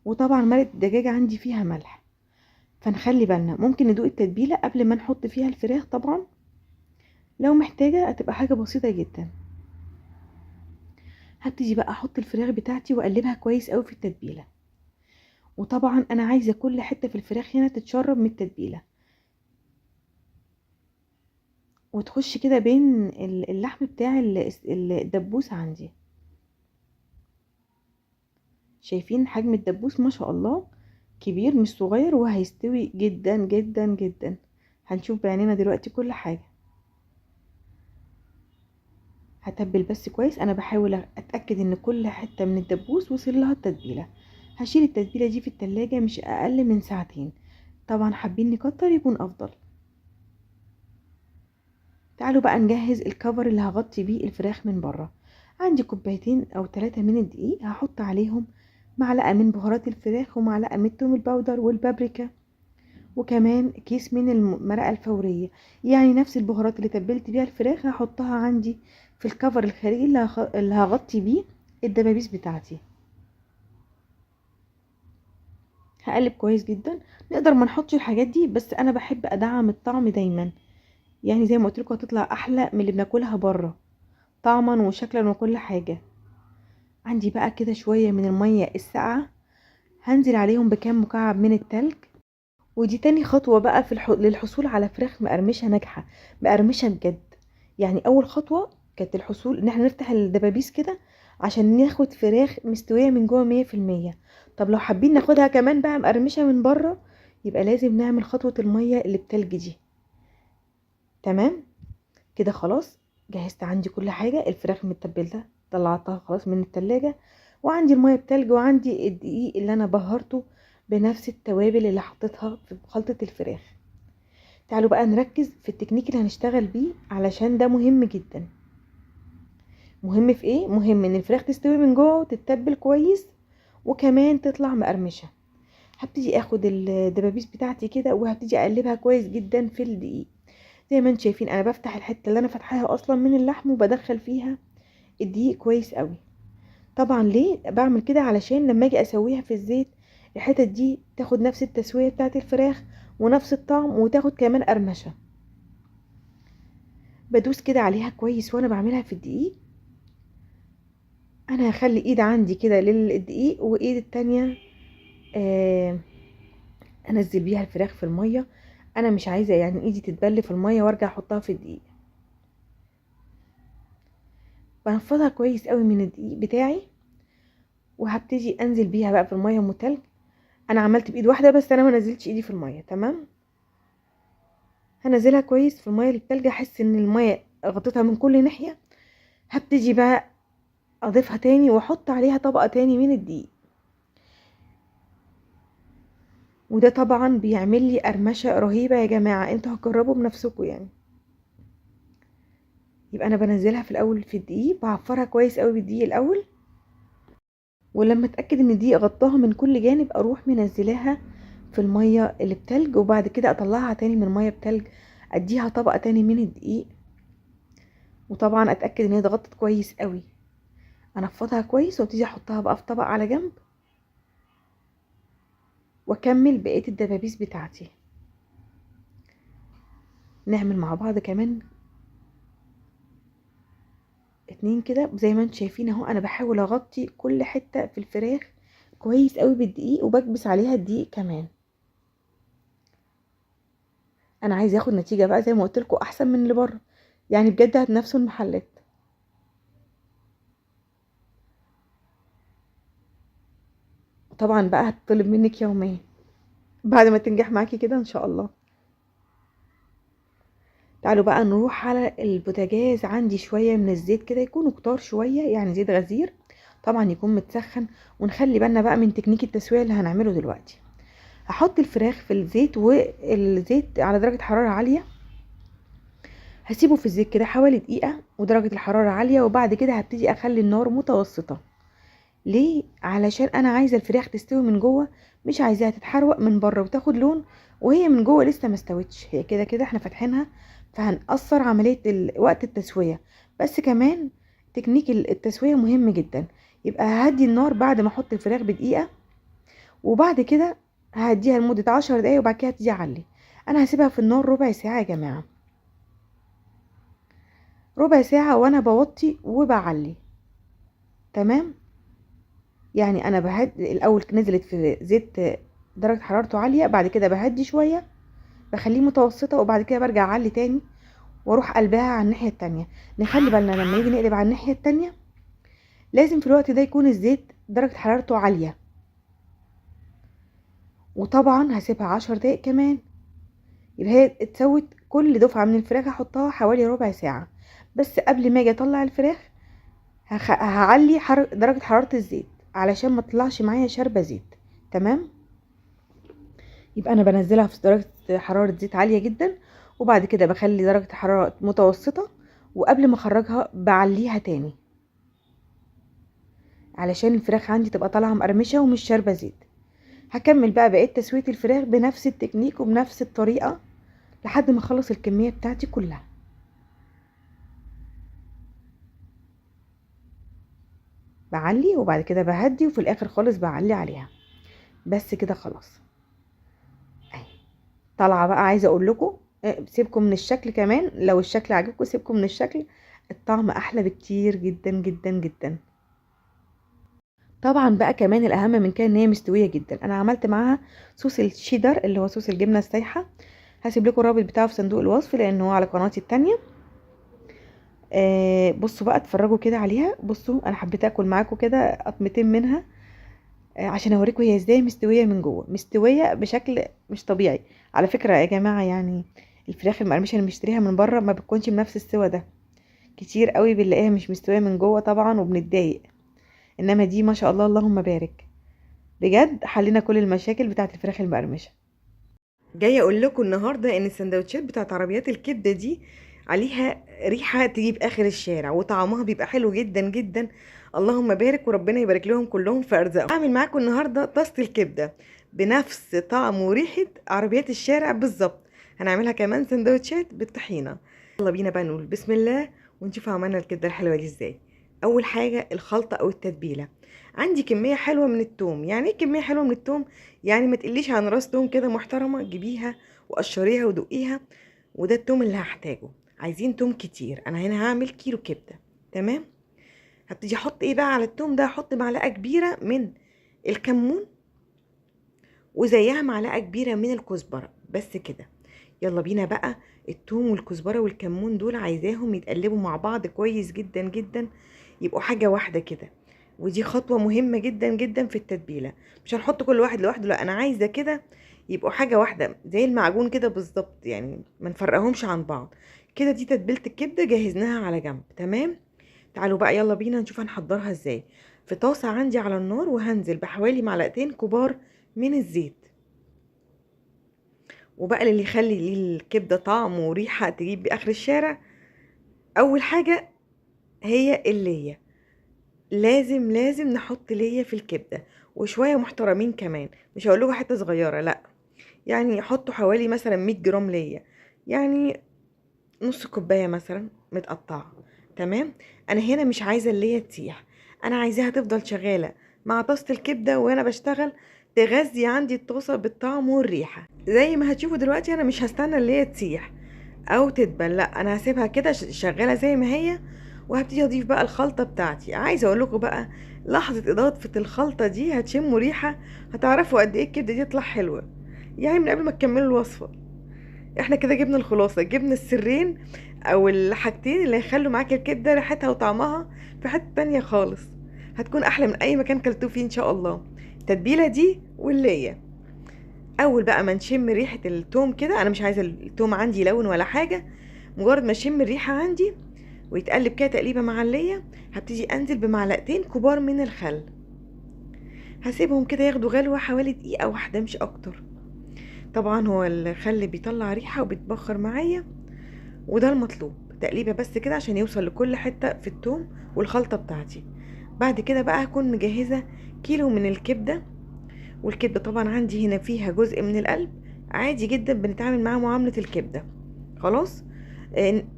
S1: وطبعا مرقة الدجاج عندي فيها ملح، فنخلي بالنا. ممكن ندوق التتبيلة قبل ما نحط فيها الفراخ طبعا لو محتاجة، هتبقى حاجة بسيطة جدا. هبتدي بقى احط الفراخ بتاعتي واقلبها كويس قوي في التتبيله. وطبعا انا عايزه كل حته في الفراخ هنا تتشرب من التتبيله وتخش كده بين اللحم بتاع الدبوس عندي. شايفين حجم الدبوس ما شاء الله كبير مش صغير، وهيستوي جدا جدا جدا. هنشوف بعينينا دلوقتي كل حاجه. هتبل بس كويس، انا بحاول اتاكد ان كل حته من الدبوس وصل لها التتبيله. هشيل التتبيله دي في التلاجة مش اقل من ساعتين. طبعا حابين نكتر يكون افضل. تعالوا بقى نجهز الكفر اللي هغطي بيه الفراخ من بره. عندي كوبايتين او 3 من الدقيق، هحط عليهم معلقه من بهارات الفراخ ومعلقه من التوم الباودر والبابريكا وكمان كيس من المرقة الفورية، يعني نفس البهارات اللي تبلت بيها الفراخ هحطها عندي في الكفر الخارجي اللي هغطي بيه الدبابيس بتاعتي. هقلب كويس جدا. نقدر ما نحطش الحاجات دي، بس انا بحب ادعم الطعم دايما، يعني زي ما قلت لكم هتطلع احلى من اللي بناكلها بره طعما وشكلا وكل حاجه. عندي بقى كده شويه من الميه الساقعه، هنزل عليهم بكام مكعب من التلج. ودي تاني خطوه بقى للحصول على فراخ مقرمشه ناجحه، مقرمشه بجد. يعني اول خطوه كانت الحصول ان احنا نفتح الدبابيس كده عشان ناخد فراخ مستويه من جوه 100%. طب لو حابين ناخدها كمان بقى مقرمشه من بره، يبقى لازم نعمل خطوه الميه اللي بتلج دي. تمام كده خلاص. جهزت عندي كل حاجة، الفراخ متبلة طلعتها خلاص من التلاجة، وعندي المية بتلج، وعندي الدقيق اللي انا بهرته بنفس التوابل اللي حطيتها في خلطة الفراخ. تعالوا بقى نركز في التكنيك اللي هنشتغل بيه، علشان ده مهم جدا. مهم في ايه؟ مهم ان الفراخ تستوي من جوه وتتبل كويس، وكمان تطلع مقرمشة. هبتدي اخد الدبابيس بتاعتي كده وهبتدي اقلبها كويس جدا في الدقيق. زي ما انتم شايفين انا بفتح الحته اللي انا فاتحاها اصلا من اللحم وبدخل فيها الدقيق كويس قوي. طبعا ليه بعمل كده؟ علشان لما اجي اسويها في الزيت الحتت دي تاخد نفس التسويه بتاعه الفراخ ونفس الطعم وتاخد كمان قرمشه. بدوس كده عليها كويس وانا بعملها في الدقيق. انا هخلي ايد عندي كده للدقيق وايد التانية آه انزل بيها الفراخ في الميه. انا مش عايزه يعني ايدي تتبل في الميه وارجع احطها في الدقيق. بنفضها كويس قوي من الدقيق بتاعي، وهبتدي انزل بيها بقى في الميه ام تلج. انا عملت بايد واحده بس، انا ما نزلتش ايدي في الميه. تمام، هنزلها كويس في الميه التلج، احس ان الميه غطيتها من كل ناحيه. هبتدي بقى اضيفها تاني واحط عليها طبقه تاني من الدقيق، وده طبعا بيعمل لي قرمشه رهيبه يا جماعه، انتوا هتجربوا بنفسكم يعني. يبقى انا بنزلها في الاول في الدقيق، بعفرها كويس قوي بالدقيق الاول، ولما اتاكد ان الدقيق غطاها من كل جانب اروح منزلاها في الميه اللي بتلج، وبعد كده اطلعها تاني من الميه بتلج، اديها طبقه تاني من الدقيق، وطبعا اتاكد ان هي اتغطت كويس قوي. انفضها كويس وابتدي احطها بقى في طبق على جنب، واكمل بقيه الدبابيس بتاعتي. نعمل مع بعض كمان اتنين كده. زي ما انتم شايفين اهو، انا بحاول اغطي كل حته في الفراخ كويس قوي بالدقيق، وبكبس عليها الدقيق كمان. انا عايزه اخد نتيجه بقى زي ما قلت لكم احسن من اللي بره، يعني بجد هتنافسوا المحلات. طبعا بقى هتطلب منك يوميا بعد ما تنجح معاكي كده ان شاء الله. تعالوا بقى نروح على البوتاجاز. عندي شويه من الزيت كده، يكونوا كتار شويه، يعني زيت غزير طبعا يكون متسخن. ونخلي بالنا بقى من تكنيك التسويه اللي هنعمله دلوقتي. هحط الفراخ في الزيت، والزيت على درجه حراره عاليه. هسيبه في الزيت كده حوالي دقيقه ودرجه الحراره عاليه، وبعد كده هبتدي اخلي النار متوسطه. ليه؟ علشان انا عايزه الفراخ تستوي من جوه، مش عايزاها تتحروق من بره وتاخد لون وهي من جوه لسه ما استوتش. هي كده كده احنا فاتحينها، فهنقصر عمليه وقت التسويه. بس كمان تكنيك التسويه مهم جدا. يبقى ههدي النار بعد ما احط الفراخ بدقيقه، وبعد كده هديها لمده 10 دقايق، وبعد كده هبتدي اعلي. انا هسيبها في النار ربع ساعه يا جماعه، ربع ساعه وانا بوطي وبعلي. تمام، يعني انا الاول نزلت في زيت درجه حرارته عاليه، بعد كده بهدي شويه بخليه متوسطه، وبعد كده برجع اعلي تاني واروح قلبها على الناحيه التانية. نخلي بالنا لما يجي نقلب على الناحيه التانية لازم في الوقت ده يكون الزيت درجه حرارته عاليه. وطبعا هسيبها 10 دقايق كمان، يبقى هي اتسوت. كل دفعه من الفراخ هحطها حوالي ربع ساعه. بس قبل ما اجي اطلع الفراخ هعلي درجه حراره الزيت علشان ما تطلعش معايا شاربه زيت. تمام، يبقى انا بنزلها في درجه حراره زيت عاليه جدا، وبعد كده بخلي درجه حراره متوسطه، وقبل ما اخرجها بعليها تاني علشان الفراخ عندي تبقى طالعه مقرمشه ومش شاربه زيت. هكمل بقى بقية تسوية الفراخ بنفس التكنيك وبنفس الطريقة لحد ما اخلص الكمية بتاعتي كلها. بعلي وبعد كده بهدي وفي الاخر خالص بعلي عليها. بس كده خلاص اهي طالعه بقى. عايزه اقول لكم سيبكم من الشكل كمان، لو الشكل عجبكم سيبكم من الشكل، الطعم احلى بكتير جدا جدا جدا. طبعا بقى كمان الاهم من كده ان هي مستويه جدا. انا عملت معاها صوص الشيدر اللي هو صوص الجبنه السايحه. هسيب لكم الرابط بتاعه في صندوق الوصف لان هو على قناتي التانية. بصوا بقى اتفرجوا كده عليها. بصوا انا حبيت اكل معاكم كده قطمتين منها عشان اوريكم هي ازاي مستويه من جوه، مستويه بشكل مش طبيعي. على فكره يا جماعه يعني الفراخ المقرمشه اللي بنشتريها من بره ما بتكونش بنفس السوا ده، كتير قوي بنلاقيها مش مستويه من جوه طبعا وبنتضايق. انما دي ما شاء الله اللهم بارك، بجد حلينا كل المشاكل بتاعه الفراخ المقرمشه. جايه اقول لكم النهارده ان السندوتشات بتاعه عربيات الكبده دي عليها ريحه تجيب اخر الشارع وطعمها بيبقى حلو جدا جدا. اللهم بارك وربنا يبارك لهم كلهم في ارزاقهم. هعمل معاكم النهارده طاسه الكبده بنفس طعم وريحه عربيات الشارع بالظبط. هنعملها كمان سندوتشات بالطحينه. يلا بينا بقى نقول بسم الله ونشوف عملنا الكبده الحلوه دي ازاي. اول حاجه الخلطه او التتبيله. عندي كميه حلوه من التوم. يعني ايه كميه حلوه من التوم؟ يعني ما تقليش عن راس توم كده محترمه، جيبيها وقشريها ودقيها. وده التوم اللي هحتاجه. عايزين توم كتير، انا هنا هعمل كيلو كبده. تمام. هبتدي احط ايه بقى على التوم ده؟ احط معلقه كبيره من الكمون وزيها معلقه كبيره من الكزبره. بس كده. يلا بينا بقى. التوم والكزبره والكمون دول عايزاهم يتقلبوا مع بعض كويس جدا جدا، يبقوا حاجه واحده كده. ودي خطوه مهمه جدا جدا في التتبيله. مش هنحط كل واحد لوحده، لا انا عايزه كده يبقوا حاجه واحده زي المعجون كده بالظبط، يعني ما نفرقهمش عن بعض كده. دي تتبيله الكبده جهزناها على جنب. تمام. تعالوا بقى يلا بينا نشوف هنحضرها ازاي. في طاسه عندي على النار وهنزل بحوالي معلقتين كبار من الزيت. وبقى اللي يخلي للكبده طعم وريحه تجيب باخر الشارع، اول حاجه هي الليه. لازم لازم نحط ليه في الكبده، وشويه محترمين كمان. مش هقول لكم حته صغيره، لا، يعني حطوا حوالي مثلا 100 جرام ليه، يعني نص كوبايه مثلا متقطعه. تمام. انا هنا مش عايزه الليه تسيح، انا عايزاها تفضل شغاله مع طاسه الكبده وانا بشتغل، تغذي عندي الطاسه بالطعم والريحه. زي ما هتشوفوا دلوقتي انا مش هستنى الليه تسيح او تدبل، لا انا هسيبها كده شغاله زي ما هي. وهبتدي اضيف بقى الخلطه بتاعتي. عايزه اقول لكم بقى لحظه اضافه الخلطه دي هتشموا ريحه، هتعرفوا قد ايه الكبده دي تطلع حلوه، يعني من قبل ما تكملوا الوصفه. احنا كده جبنا الخلاصه، جبنا السرين او الحاجتين اللي هيخلوا معاكي الكبده ريحتها وطعمها في حته تانية خالص. هتكون احلى من اي مكان كلتوه فيه ان شاء الله. التتبيله دي والليه. اول بقى ما نشم ريحه التوم كده، انا مش عايزه التوم عندي يلون ولا حاجه، مجرد ما اشم الريحه عندي ويتقلب كده تقليبه مع الليه، هبتدي انزل بمعلقتين كبار من الخل. هسيبهم كده ياخدوا غلوه حوالي دقيقه واحده مش اكتر. طبعا هو الخل بيطلع ريحه وبيتبخر معايا، وده المطلوب. تقليبه بس كده عشان يوصل لكل حته في التوم والخلطه بتاعتي. بعد كده بقى هكون مجهزه كيلو من الكبده. والكبده طبعا عندي هنا فيها جزء من القلب، عادي جدا بنتعامل معاه معامله الكبده. خلاص.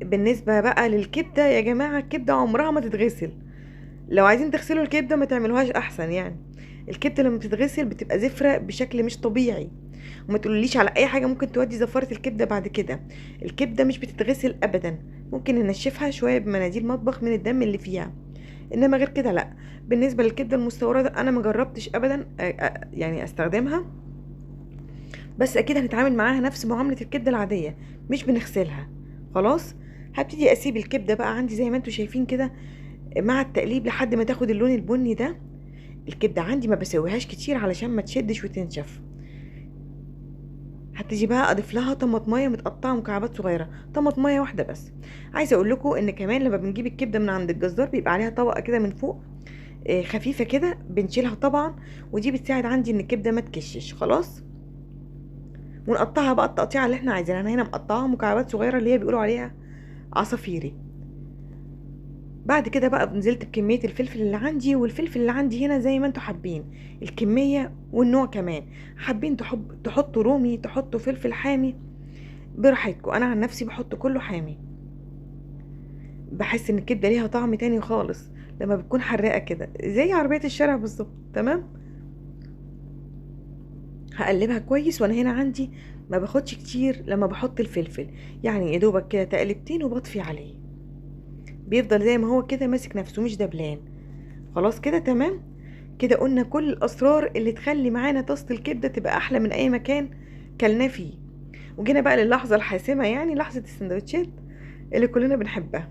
S1: بالنسبه بقى للكبده يا جماعه، الكبده عمرها ما تتغسل. لو عايزين تغسلوا الكبده ما تعملوهاش احسن، يعني الكبده لما بتتغسل بتبقى زفره بشكل مش طبيعي. وما تقوليش على اي حاجه ممكن تودي زفاره الكبده بعد كده. الكبده مش بتتغسل ابدا، ممكن ننشفها شويه بمناديل مطبخ من الدم اللي فيها، انما غير كده لا. بالنسبه للكبده المستورده انا ما جربتش ابدا يعني استخدمها، بس اكيد هنتعامل معاها نفس معامله الكبده العاديه، مش بنغسلها. خلاص. هبتدي اسيب الكبده بقى عندي زي ما انتم شايفين كده مع التقليب لحد ما تاخد اللون البني ده. الكبده عندي ما بسويهاش كتير علشان ما تشدش وتنشف. هبتدي بقى اضيف لها طماطمايه متقطعه مكعبات صغيره، طماطمايه واحده بس. عايزه اقول لكم ان كمان لما بنجيب الكبده من عند الجزار بيبقى عليها طبقه كده من فوق خفيفه كده، بنشيلها طبعا، ودي بتساعد عندي ان الكبده ما تكشش. خلاص. ونقطعها بقى التقطيعه اللي احنا عايزينها. انا هنا مقطعاها مكعبات صغيره اللي هي بيقولوا عليها عصافيري. بعد كده بقى نزلت بكمية الفلفل اللي عندي، والفلفل اللي عندي هنا زي ما انتوا حابين الكمية والنوع كمان. حابين تحطوا رومي، تحطوا فلفل حامي، براحتكم. انا عن نفسي بحط كله حامي، بحس ان الكبدة ليها طعم تاني خالص لما بتكون حراقة كده زي عربية الشارع بالظبط. تمام. هقلبها كويس، وانا هنا عندي ما باخدش كتير لما بحط الفلفل، يعني يا دوبك كده تقلبتين وبطفي عليه، بيفضل زي ما هو كده ماسك نفسه مش دبلان. خلاص كده تمام. كده قلنا كل الاسرار اللي تخلي معانا طاسه الكبده تبقى احلى من اي مكان كلناه فيه. وجينا بقى للحظه الحاسمه، يعني لحظه السندوتشات اللي كلنا بنحبها.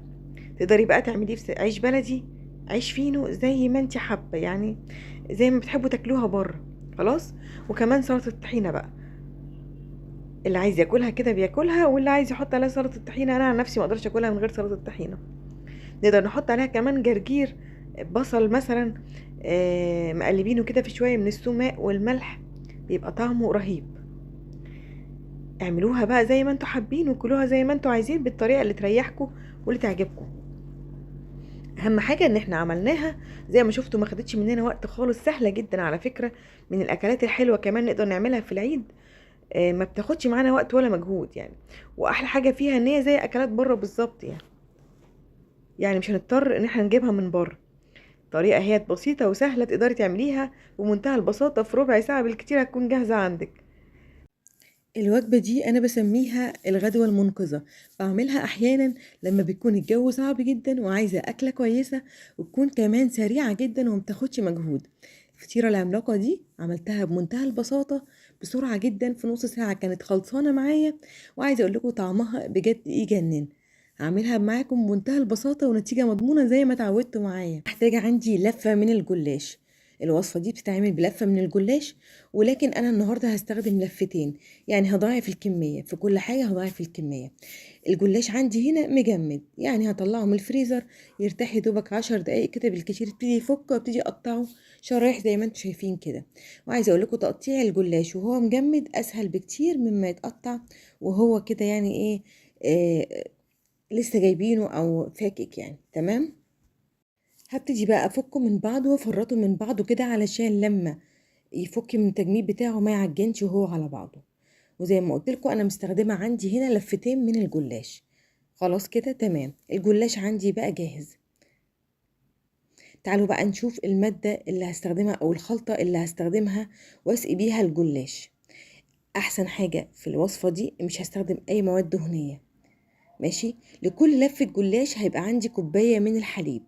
S1: تقدري بقى تعمليه في عيش بلدي، عيش فينو، زي ما انت حابه، يعني زي ما بتحبوا تاكلوها بره. خلاص. وكمان سلطه الطحينه بقى، اللي عايز ياكلها كده بياكلها، واللي عايز يحط عليها سلطه الطحينه، انا عن نفسي ما اقدرش اكلها من غير سلطه الطحينه. نقدر نحط عليها كمان جرجير، بصل مثلا، مقلبينه كده في شويه من السماق والملح، بيبقى طعمه رهيب. اعملوها بقى زي ما انتوا حابين، وكلوها زي ما انتوا عايزين بالطريقه اللي تريحكم واللي تعجبكم. اهم حاجه ان احنا عملناها زي ما شفتوا، ما خدتش مننا وقت خالص، سهله جدا على فكره، من الاكلات الحلوه كمان نقدر نعملها في العيد. ما بتاخدش معانا وقت ولا مجهود يعني. واحلى حاجه فيها ان هي زي اكلات بره بالظبط يعني. يعني مش هنضطر ان احنا نجيبها من بره. طريقة هي بسيطة وسهلة، تقدري تعمليها بمنتهى البساطة، في ربع ساعة بالكتير هتكون جاهزة عندك. الوجبة دي أنا بسميها الغدوة المنقذة. بعملها أحيانا لما بيكون الجو صعب جدا وعايزة أكلة كويسة، وتكون كمان سريعة جدا ومتاخدش مجهود. الفطيرة العملاقة دي عملتها بمنتهى البساطة، بسرعة جدا، في نص ساعة كانت خلصانة معايا. وعايزة أقول لكم طعمها بجد يجنن. هعملها معاكم بمنتهى البساطة ونتيجة مضمونة زي ما اتعودتوا معايا. محتاجة عندي لفة من الجلاش. الوصفة دي بتتعمل بلفة من الجلاش، ولكن أنا النهاردة هستخدم لفتين، يعني هضاعف الكمية في كل حاجة، هضاعف الكمية. الجلاش عندي هنا مجمد، يعني هطلعه من الفريزر يرتاح يدوبك 10 دقايق كده بالكتير، يبتدي يفك وابتدي اقطعه شرايح زي ما انتم شايفين كده. وعايزه اقول لكم تقطيع الجلاش وهو مجمد اسهل بكتير مما يتقطع وهو كده، يعني ايه، لسه جايبينه او فاكك يعني. تمام. هبتدي بقى افكه من بعضه وافرطه من بعضه كده علشان لما يفك من التجميد بتاعه ما يعجنش وهو على بعضه. وزي ما قلت لكم انا مستخدمه عندي هنا لفتين من الجلاش. خلاص كده تمام، الجلاش عندي بقى جاهز. تعالوا بقى نشوف المادة اللي هستخدمها او الخلطة اللي هستخدمها واسقي بيها الجلاش. احسن حاجة في الوصفة دي مش هستخدم اي مواد دهنية. ماشي. لكل لفة جلاش هيبقى عندي كوباية من الحليب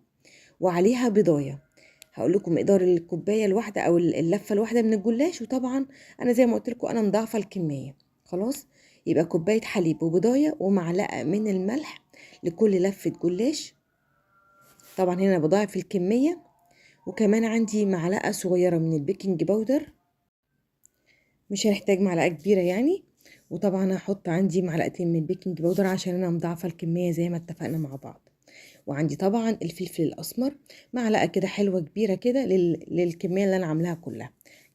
S1: وعليها بضاية. هقول لكم مقدار الكوبايه الواحده او اللفه الواحده من الجلاش، وطبعا انا زي ما قلت لكم انا مضاعفه الكميه. خلاص. يبقى كوبايه حليب وبضايه ومعلقه من الملح لكل لفه جلاش. طبعا هنا بضاعف الكميه. وكمان عندي معلقه صغيره من البيكنج باودر، مش هنحتاج معلقه كبيره يعني. وطبعا هحط عندي معلقتين من البيكنج باودر عشان انا مضاعفه الكميه زي ما اتفقنا مع بعض. وعندي طبعا الفلفل الاسمر، معلقه كده حلوه كبيره كده للكميه اللي انا عاملاها كلها.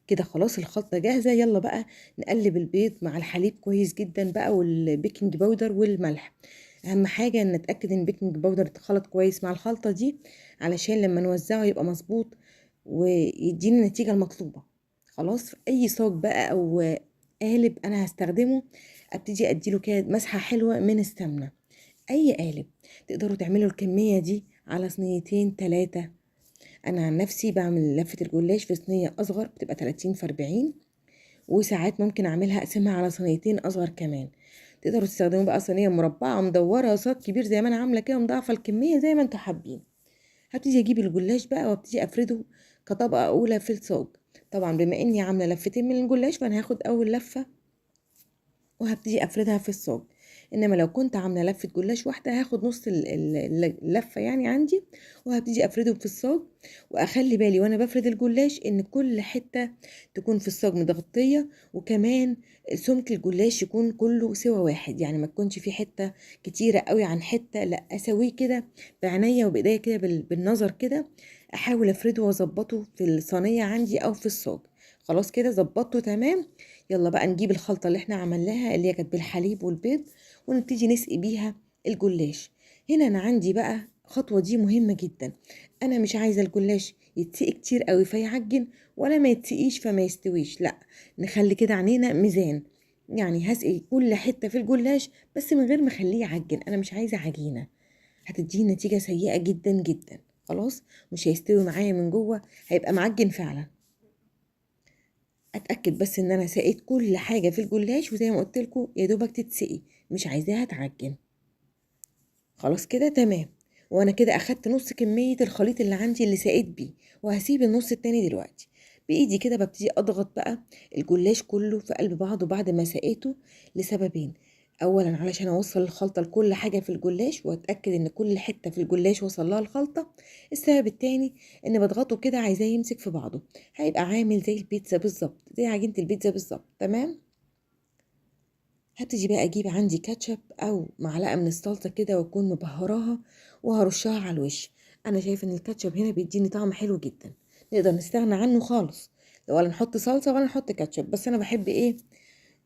S1: كده خلاص الخلطه جاهزه. يلا بقى نقلب البيض مع الحليب كويس جدا بقى، والبيكنج باودر والملح. اهم حاجه ان نتاكد ان البيكنج باودر اتخلط كويس مع الخلطه دي علشان لما نوزعه يبقى مظبوط ويدينا النتيجه المطلوبه. خلاص. في اي صاج بقى او قالب انا هستخدمه، ابتدي اديله كده مسحه حلوه من السمنه. اي قالب تقدروا تعملوا الكمية دي على صينيتين 3. انا عن نفسي بعمل لفة الجلاش في صينية اصغر بتبقى 30 في 40، وساعات ممكن اعملها اقسمها على صينيتين اصغر كمان. تقدروا تستخدموا بقى صينية مربعة مدورة صاج كبير زي ما انا عاملة كده، مضاعفة الكمية زي ما انتوا حابين. هبتدي اجيب الجلاش بقى وابتدي افرده كطبقة اولى في الصاج. طبعا بما اني عاملة لفتين من الجلاش فانا هاخد اول لفة وهبتدي افردها في الصاج. انما لو كنت عامله لفه جلاش واحده هاخد نص اللفه يعني عندي، وهبتدي افرده في الصاج. واخلي بالي وانا بفرد الجلاش ان كل حته تكون في الصاج متغطيه، وكمان سمك الجلاش يكون كله سوا واحد، يعني ما تكونش في حته كتيره قوي عن حته، لا اسويه كده بعينيا وبايديا كده بالنظر كده. احاول افرده واظبطه في الصينيه عندي او في الصاج. خلاص كده ظبطته تمام. يلا بقى نجيب الخلطة اللي احنا عملناها اللي هي كانت بالحليب والبيض ونبتدي نسقي بيها الجلاش. هنا انا عندي بقى الخطوة دي مهمة جدا. أنا مش عايزة الجلاش يتسقي كتير قوي فيعجن، ولا ما يتسقيش فما يستويش، لا، نخلي كده عنينا ميزان. يعني هسقي كل حتة في الجلاش بس من غير ما اخليه يعجن، أنا مش عايزة عجينة، هتديه نتيجة سيئة جدا جدا. خلاص، مش هيستوي معايا من جوه، هيبقى معجن فعلا. اتاكد بس ان انا سقيت كل حاجه في الجلاش، وزي ما قلت لكم يا دوبك تتسقي، مش عايزاها تعجن. خلاص كده تمام. وانا كده اخدت نص كميه الخليط اللي عندي اللي سقيت بيه، وهسيب النص التاني دلوقتي. بايدي كده ببتدي اضغط بقى الجلاش كله في قلب بعضه بعد ما سقيته، لسببين. اولا علشان اوصل الخلطه لكل حاجه في الجلاش، واتاكد ان كل حته في الجلاش وصل لها الخلطه. السبب التاني ان بضغطه كده عايزاه يمسك في بعضه، هيبقى عامل زي البيتزا بالظبط، زي عجينه البيتزا بالظبط. تمام. هبتدي بقى اجيب عندي كاتشب او معلقه من الصلصه كده، واكون مبهراها وهرشها على الوش. انا شايفه ان الكاتشب هنا بيديني طعم حلو جدا، نقدر نستغنى عنه خالص، ولا نحط صلصه ولا نحط كاتشب. بس انا بحب ايه،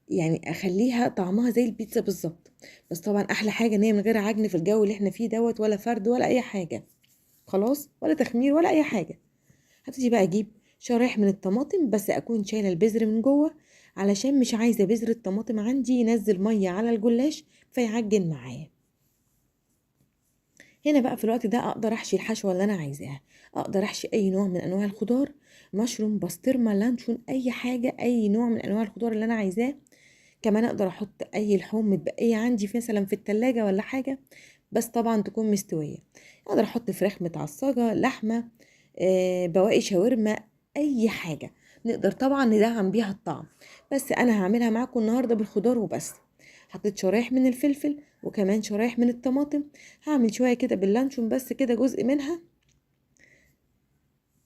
S1: يعني اخليها طعمها زي البيتزا بالظبط. بس طبعا احلى حاجه ان هي من غير عجن في الجو اللي احنا فيه دوت، ولا فرد ولا اي حاجه، خلاص، ولا تخمير ولا اي حاجه. هبتدي بقى اجيب شرايح من الطماطم، بس اكون شايله البذر من جوه، علشان مش عايزه بذر الطماطم عندي ينزل ميه على الجلاش فيعجن معايا. هنا بقى في الوقت ده اقدر احشي الحشوه اللي انا عايزاها. اقدر احشي اي نوع من انواع الخضار، مشروم، بسطرمه، لانشون، اي حاجه، اي نوع من انواع الخضار اللي انا عايزاه. كمان اقدر احط اي لحوم متبقيه عندي مثلا في التلاجة ولا حاجه، بس طبعا تكون مستويه. اقدر احط فراخ متعصجه، لحمه، بواقي شاورما، اي حاجه نقدر طبعا ندعم بيها الطعم. بس انا هعملها معاكم النهارده بالخضار وبس. حطيت شرايح من الفلفل، وكمان شرايح من الطماطم. هعمل شويه كده باللانشون بس كده جزء منها.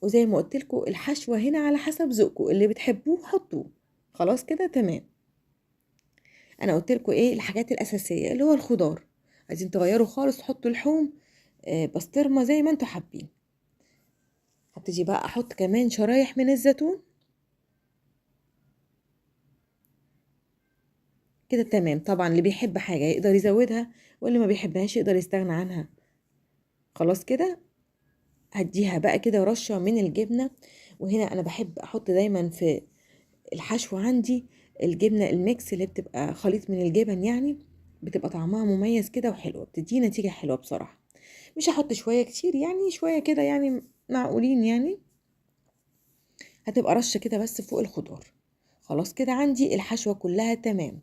S1: وزي ما قلت لكم الحشوه هنا على حسب ذوقكم، اللي بتحبوه حطوه. خلاص كده تمام. انا قلت لكم ايه الحاجات الاساسيه اللي هو الخضار. عايزين تغيروا خالص تحطوا لحوم، بسطرمه، زي ما انتوا حابين. هبتدي بقى احط كمان شرايح من الزيتون. كده تمام. طبعا اللي بيحب حاجة يقدر يزودها، واللي ما بيحبهاش يقدر يستغنى عنها. خلاص كده. هديها بقى كده رشة من الجبنة. وهنا انا بحب احط دايما في الحشو عندي الجبنة الميكس، اللي بتبقى خليط من الجبن يعني، بتبقى طعمها مميز كده وحلوة، بتدي نتيجة حلوة بصراحة. مش هحط شوية كتير، يعني شوية كده يعني معقولين يعني. هتبقى رشة كده بس فوق الخضار. خلاص كده عندي الحشوة كلها تمام.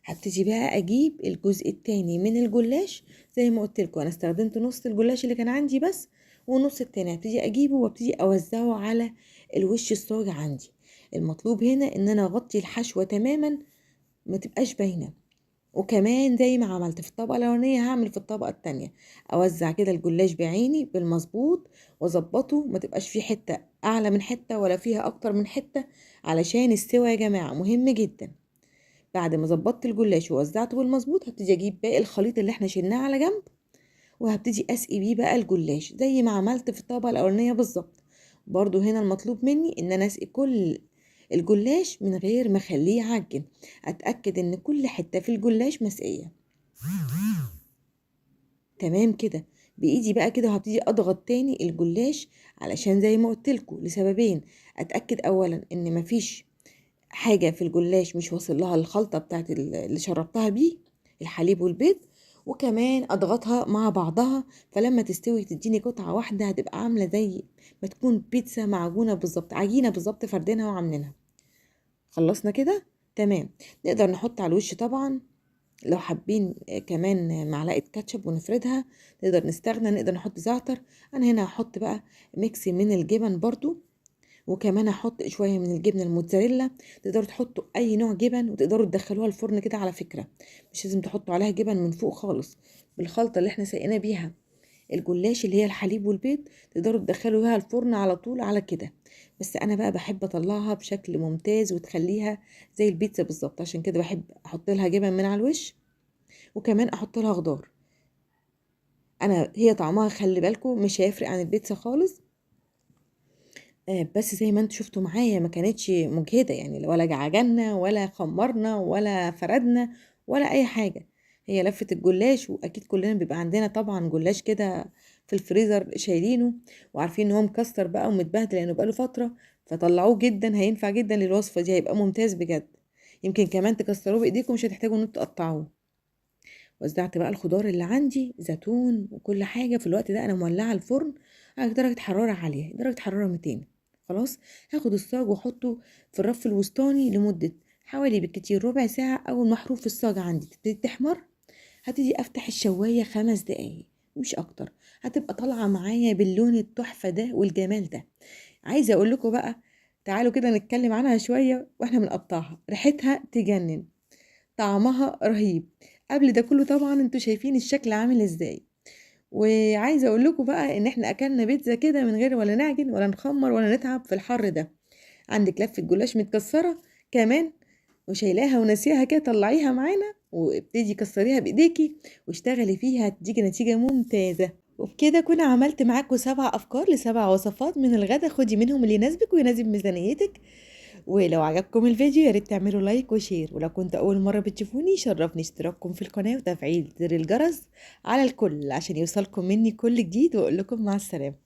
S1: هبتدي بقى اجيب الجزء التاني من الجلاش. زي ما قلت لكم انا استخدمت نص الجلاش اللي كان عندي بس، والنص التاني هبتدي اجيبه وابتدي اوزعه على الوش الصاج عندي. المطلوب هنا ان انا اغطي الحشوة تماما، ما تبقاش باينة. وكمان زي ما عملت في الطبقة الاولانية هعمل في الطبقة التانية. اوزع كده الجلاش بعيني بالمظبوط، واظبطه ما تبقاش فيه حتة اعلى من حتة ولا فيها اكتر من حتة، علشان السوا يا جماعة مهم جدا. بعد ما ظبطت الجلاش ووزعته بالمظبوط، هبتدي اجيب باقي الخليط اللي احنا شلناه على جنب، وهبتدي اسقي بيه بقى الجلاش زي ما عملت في الطبقه الاولانيه بالظبط. برضو هنا المطلوب مني ان انا اسقي كل الجلاش من غير ما اخليه يعجن. اتاكد ان كل حته في الجلاش مسقيه تمام كده. بايدي بقى كده وهبتدي اضغط تاني الجلاش، علشان زي ما قلت لكم لسببين. اتاكد اولا ان مفيش حاجة في الجلاش مش واصل لها الخلطة بتاعت اللي شربتها بيه، الحليب والبيض. وكمان اضغطها مع بعضها، فلما تستوي تديني قطعة واحدة، هتبقى عاملة زي ما تكون بيتزا معجونة بالظبط، عجينة بالظبط فردينها وعاملينها. خلصنا كده تمام. نقدر نحط على الوش طبعا لو حابين كمان معلقة كاتشب ونفردها. نقدر نستغنى، نقدر نحط زعتر. انا هنا هحط بقى ميكس من الجبن برضو، وكمان هحط شويه من الجبنه الموتزاريلا. تقدروا تحطوا اي نوع جبن، وتقدروا تدخلوها الفرن كده على فكره. مش لازم تحطوا عليها جبن من فوق خالص. بالخلطه اللي احنا سقينا بيها الجلاش اللي هي الحليب والبيض، تقدروا تدخلوا بيها الفرن على طول على كده. بس انا بقى بحب اطلعها بشكل ممتاز وتخليها زي البيتزا بالظبط، عشان كده بحب احط لها جبن من على الوش، وكمان احط لها خضار. انا هي طعمها خلي بالكم مش هيفرق عن البيتزا خالص. بس زي ما انتوا شفتوا معايا ما كانتش مجهدة يعني، ولا عجنا ولا خمرنا ولا فردنا ولا اي حاجة. هي لفة الجلاش، واكيد كلنا بيبقى عندنا طبعا جلاش كده في الفريزر شايلينه وعارفين ان هو مكسر بقى ومتبهدل لانه بقاله فترة، فطلعوه جدا، هينفع جدا للوصفة دي، هيبقى ممتاز بجد. يمكن كمان تكسروه بايديكم، مش هتحتاجوا ان انتوا تقطعوه. وزعت بقى الخضار اللي عندي، زيتون وكل حاجة. في الوقت ده انا مولعة الفرن على درجة حرارة عالية، درجة حرارة 200. خلاص، هاخد الصاج واحطه في الرف الوسطاني لمدة حوالي بالكتير ربع ساعة. اول ما حروف الصاج عندي تبتدي تحمر، هبتدي افتح الشواية 5 دقايق مش اكتر، هتبقى طالعة معايا باللون التحفة ده والجمال ده. عايزة اقول لكم بقى، تعالوا كده نتكلم عنها شوية واحنا بنقطعها. ريحتها تجنن، طعمها رهيب. قبل ده كله طبعا انتوا شايفين الشكل عامل ازاي. وعايزه اقول لكم بقى ان احنا اكلنا بيتزا كده من غير ولا نعجن ولا نخمر ولا نتعب في الحر ده. عندك لفه جلاش متكسره كمان وشايلاها ونسيها كده، طلعيها معانا وابتدي كسريها بايديكي واشتغلي فيها، هتديكي نتيجه ممتازه. وبكده كنا عملت معاكم 7 افكار ل7 وصفات من الغدا. خدي منهم اللي يناسبك ويناسب ميزانيتك. ولو عجبكم الفيديو ياريت تعملوا لايك وشير، ولو كنت أول مرة بتشوفوني شرفني اشتراككم في القناة وتفعيل زر الجرس على الكل عشان يوصلكم مني كل جديد. وأقول لكم مع السلامة.